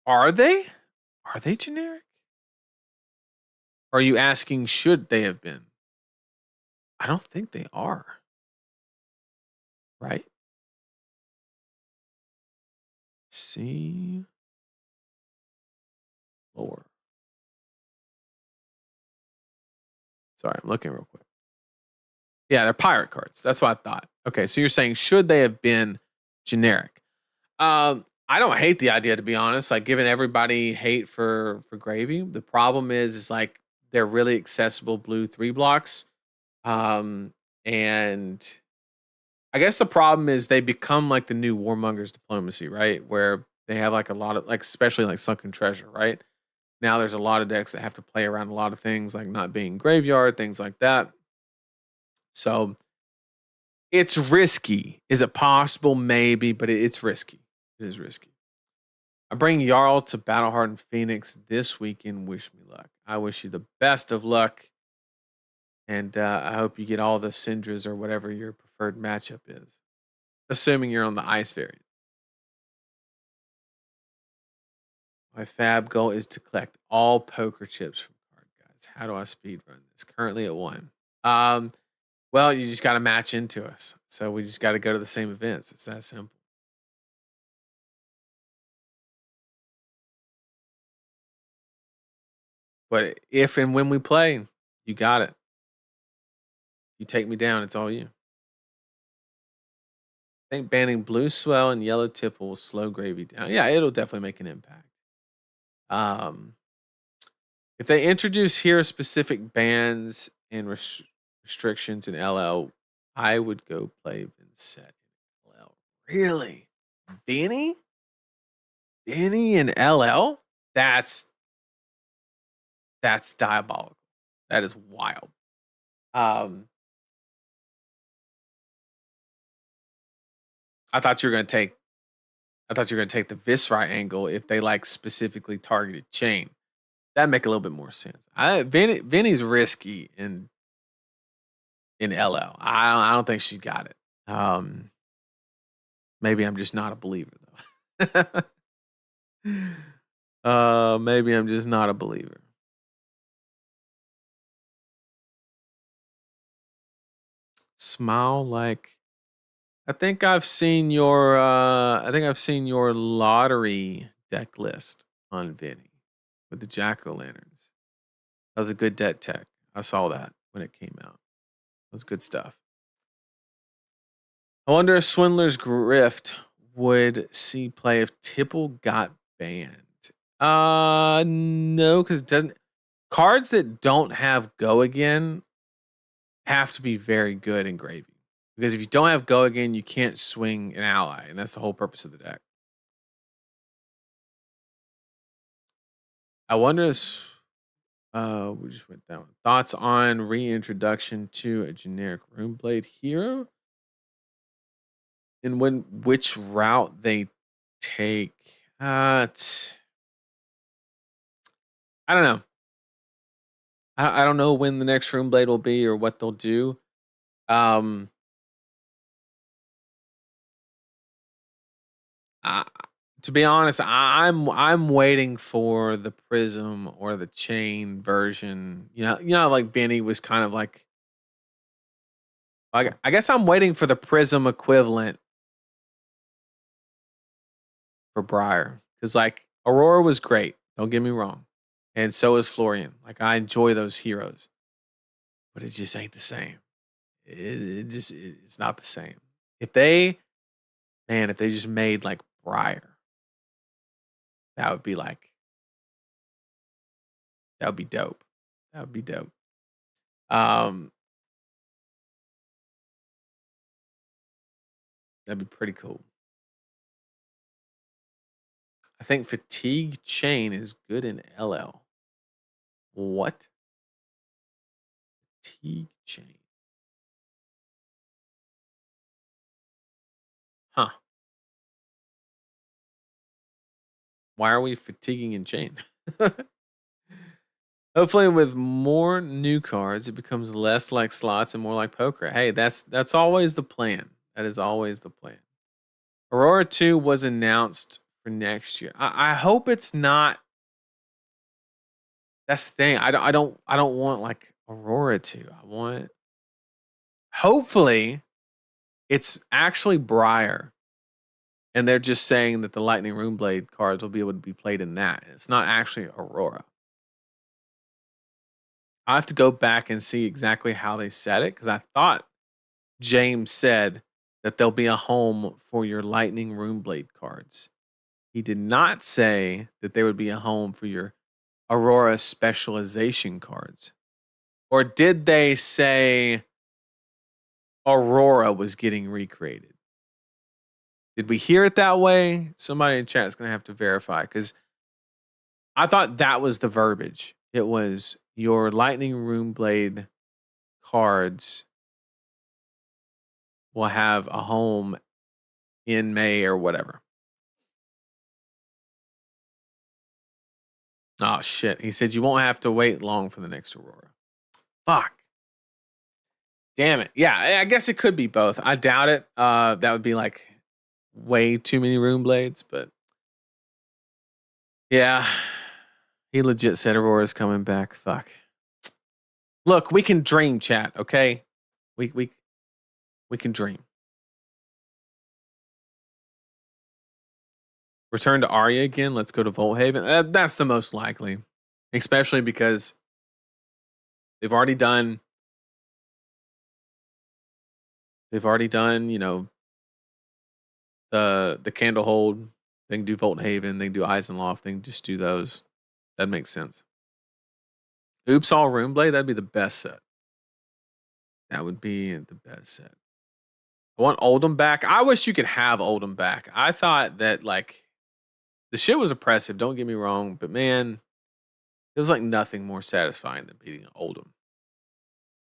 are they? Are they generic? Are you asking should they have been? I don't think they are. Right? See lower. Sorry, I'm looking real quick. Yeah, they're pirate cards. That's what I thought. Okay, so you're saying should they have been generic? I don't hate the idea, to be honest. Like giving everybody hate for gravy. The problem is like they're really accessible blue 3 blocks. And I guess the problem is they become like the new Warmongers Diplomacy, right? Where they have like a lot of like, especially like Sunken Treasure, right? Now there's a lot of decks that have to play around a lot of things, like not being graveyard, things like that. So it's risky. Is it possible? Maybe, but it's risky. It is risky. I bring Jarl to Battle Hardened Phoenix this weekend. Wish me luck. I wish you the best of luck. And I hope you get all the Syndras or whatever your preferred matchup is. Assuming you're on the ice variant. My fab goal is to collect all poker chips from Card Guys. How do I speed run this? Currently at 1. Well, you just got to match into us. So we just got to go to the same events. It's that simple. But if and when we play, you got it. You take me down, it's all you. I think banning Blue Swell and Yellow Tipple will slow Gravy down. Yeah, it'll definitely make an impact. If they introduce hero specific bans and restrictions in LL, I would go play Vincent in LL. Really? Vinny? Vinny in LL? That's diabolical. That is wild. I thought you were gonna take the Viscera angle if they like specifically targeted chain. That'd make a little bit more sense. Vinny's risky in LL. I don't think she's got it. Maybe I'm just not a believer though. Maybe I'm just not a believer. Smile like I think I've seen your lottery deck list on Vinny with the jack-o'-lanterns. That was a good deck tech. I saw that when it came out. That was good stuff. I wonder if Swindler's Grift would see play if Tipple got banned. No, because it doesn't. Cards that don't have Go Again have to be very good in Gravy. Because if you don't have Go Again, you can't swing an ally, and that's the whole purpose of the deck. I wonder if we just went down. Thoughts on reintroduction to a generic Runeblade hero? And which route they take. I don't know. I don't know when the next Runeblade will be or what they'll do. Um, I, to be honest, I'm waiting for the Prism or the Chain version. Like Vinny was kind of like I guess I'm waiting for the Prism equivalent for Briar because like Aurora was great. Don't get me wrong, and so is Florian. Like I enjoy those heroes, but it just ain't the same. It's not the same. If they just made like Briar, that would be like that would be dope. That would be dope. Um, that'd be pretty cool. I think Fatigue Chain is good in LL. What? Fatigue Chain. Huh. Why are we fatiguing in Chain? Hopefully, with more new cards, it becomes less like slots and more like poker. Hey, that's always the plan. That is always the plan. Aurora 2 was announced for next year. I hope it's not. That's the thing. I don't want like Aurora 2. I want. Hopefully, it's actually Briar, and they're just saying that the Lightning Runeblade cards will be able to be played in that. It's not actually Aurora. I have to go back and see exactly how they said it because I thought James said that there'll be a home for your Lightning Runeblade cards. He did not say that there would be a home for your Aurora specialization cards. Or did they say Aurora was getting recreated? Did we hear it that way? Somebody in chat is going to have to verify because I thought that was the verbiage. It was your Lightning Runeblade cards will have a home in May or whatever. Oh shit. He said you won't have to wait long for the next Aurora. Fuck. Damn it. Yeah, I guess it could be both. I doubt it. That would be like way too many Runeblades, but yeah. He legit said Aurora's coming back. Fuck. Look, we can dream, chat, okay? We can dream. Return to Arya again. Let's go to Volthaven. That's the most likely, especially because they've already done. The Candlehold. They can do Volthaven. They can do Eisenloft. They can just do those. That makes sense. Oops, all Runeblade. That'd be the best set. That would be the best set. I want Oldham back. I wish you could have Oldham back. I thought that like the shit was oppressive. Don't get me wrong, but man, it was like nothing more satisfying than beating Oldham.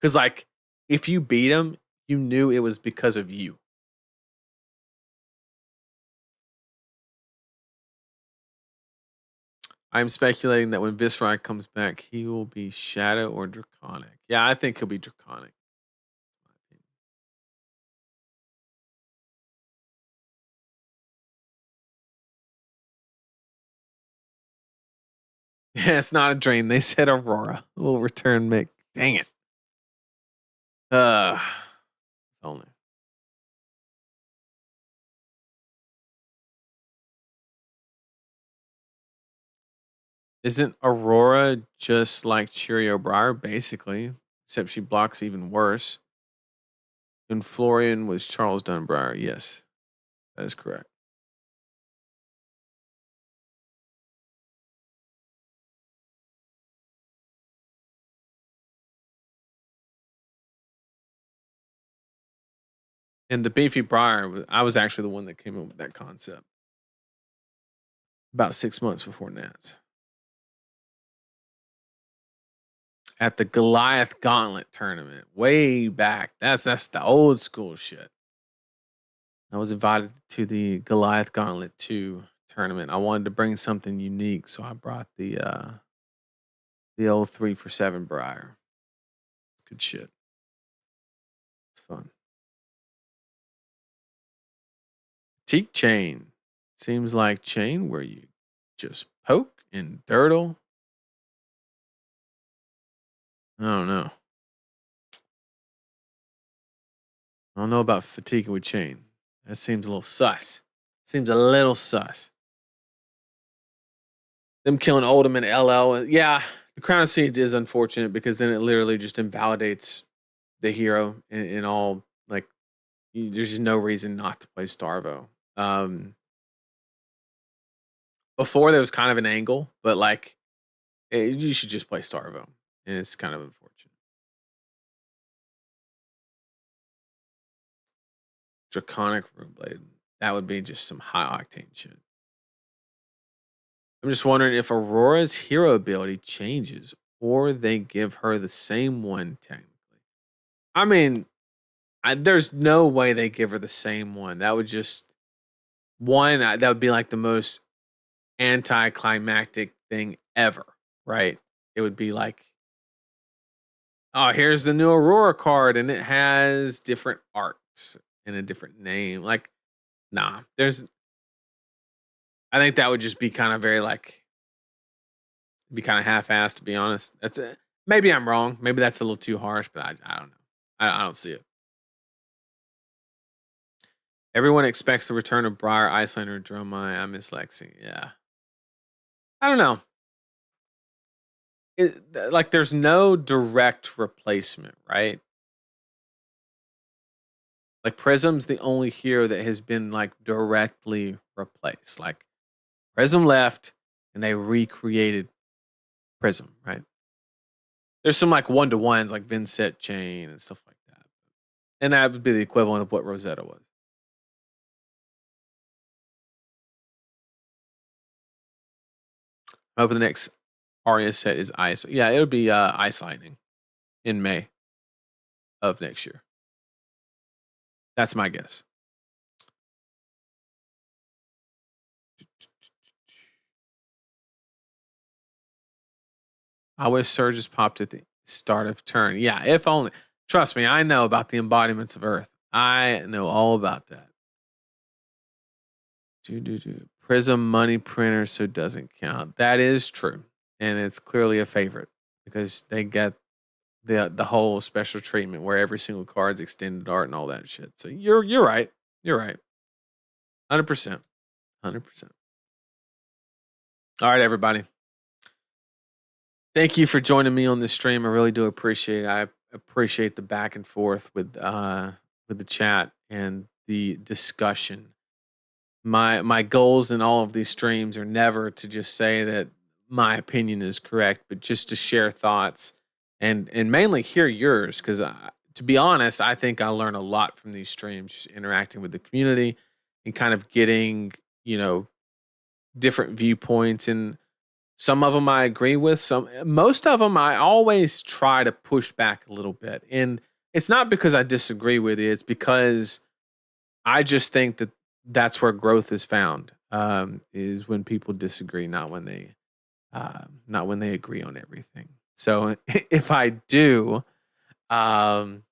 Because like if you beat him, you knew it was because of you. I'm speculating that when Viscerai comes back, he will be Shadow or Draconic. Yeah, I think he'll be Draconic. Yeah, it's not a dream. They said Aurora will return Mick. Dang it. Only. Isn't Aurora just like Cheerio Briar, basically? Except she blocks even worse. And Florian was Charles Dunbrier. Yes, that is correct. And the Beefy Briar, I was actually the one that came up with that concept about 6 months before Nats. At the Goliath Gauntlet tournament, way back. That's the old school shit. I was invited to the Goliath Gauntlet 2 tournament. I wanted to bring something unique, so I brought the old 3 for 7 Briar. Good shit. It's fun. Teak chain. Seems like chain where you just poke and dirtle. I don't know. I don't know about fatiguing with chain. That seems a little sus. Seems a little sus. Them killing Oldham and LL. Yeah, the Crown of Seeds is unfortunate because then it literally just invalidates the hero in all. Like, there's just no reason not to play Starvo. Before there was kind of an angle, but like, you should just play Starvo, and it's kind of unfortunate. Draconic Runeblade. That would be just some high octane shit. I'm just wondering if Aurora's hero ability changes or they give her the same one technically. I mean, there's no way they give her the same one. That would just that would be like the most anticlimactic thing ever, right? It would be like, oh, here's the new Aurora card and it has different arts and a different name. Like, nah, I think that would just be kind of very like, be kind of half-assed, to be honest. That's it. Maybe I'm wrong. Maybe that's a little too harsh, but I don't know. I don't see it. Everyone expects the return of Briar, Icelander, Dromai. I miss Lexi. Yeah. I don't know. Like, there's no direct replacement, right? Like, Prism's the only hero that has been like directly replaced. Like, Prism left and they recreated Prism, right? There's some like one-to-ones like Vincent Chain and stuff like that. And that would be the equivalent of what Rosetta was. I hope the next Aria set is Ice. Yeah, it would be Ice Lightning in May of next year. That's my guess. I wish Surges popped at the start of turn. Yeah, if only. Trust me, I know about the embodiments of Earth. I know all about that. Prism money printer, so it doesn't count. That is true. And it's clearly a favorite because they get the whole special treatment where every single card's extended art and all that shit. So you're right. You're right. 100%. 100%. All right, everybody. Thank you for joining me on this stream. I really do appreciate it. I appreciate the back and forth with the chat and the discussion. My goals in all of these streams are never to just say that my opinion is correct, but just to share thoughts and mainly hear yours. Because to be honest, I think I learn a lot from these streams, just interacting with the community and kind of getting different viewpoints. And some of them I agree with. Most of them I always try to push back a little bit, and it's not because I disagree with it. It's because I just think that that's where growth is found. Is when people disagree, not when they agree on everything. So if I do, um,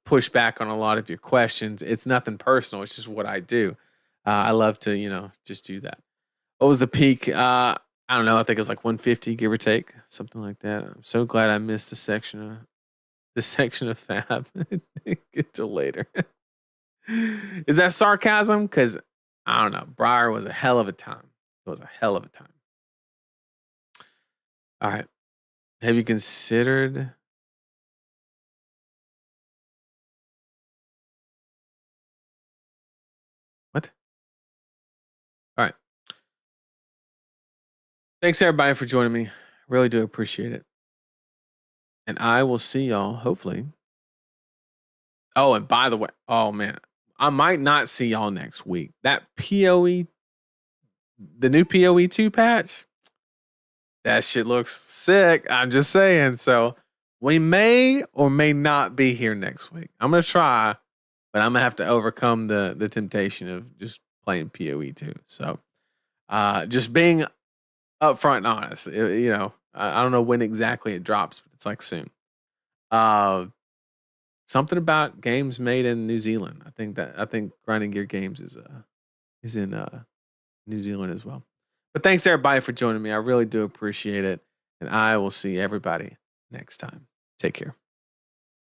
push back on a lot of your questions, it's nothing personal. It's just what I do. I love to just do that. What was the peak? I don't know. I think it was like 150, give or take, something like that. I'm so glad I missed the section of Fab. Get till later. Is that sarcasm? Because I don't know. Briar was a hell of a time. It was a hell of a time. All right. Have you considered What? All right. Thanks everybody for joining me. Really do appreciate it. And I will see y'all hopefully. Oh, and by the way, oh man, I might not see y'all next week. That PoE, the new PoE 2 patch, that shit looks sick. I'm just saying. So we may or may not be here next week. I'm gonna try, but I'm gonna have to overcome the temptation of just playing PoE 2. So just being upfront and honest. I don't know when exactly it drops, but it's like soon. Something about games made in New Zealand. I think Grinding Gear Games is in New Zealand as well. But thanks everybody for joining me. I really do appreciate it, and I will see everybody next time. Take care.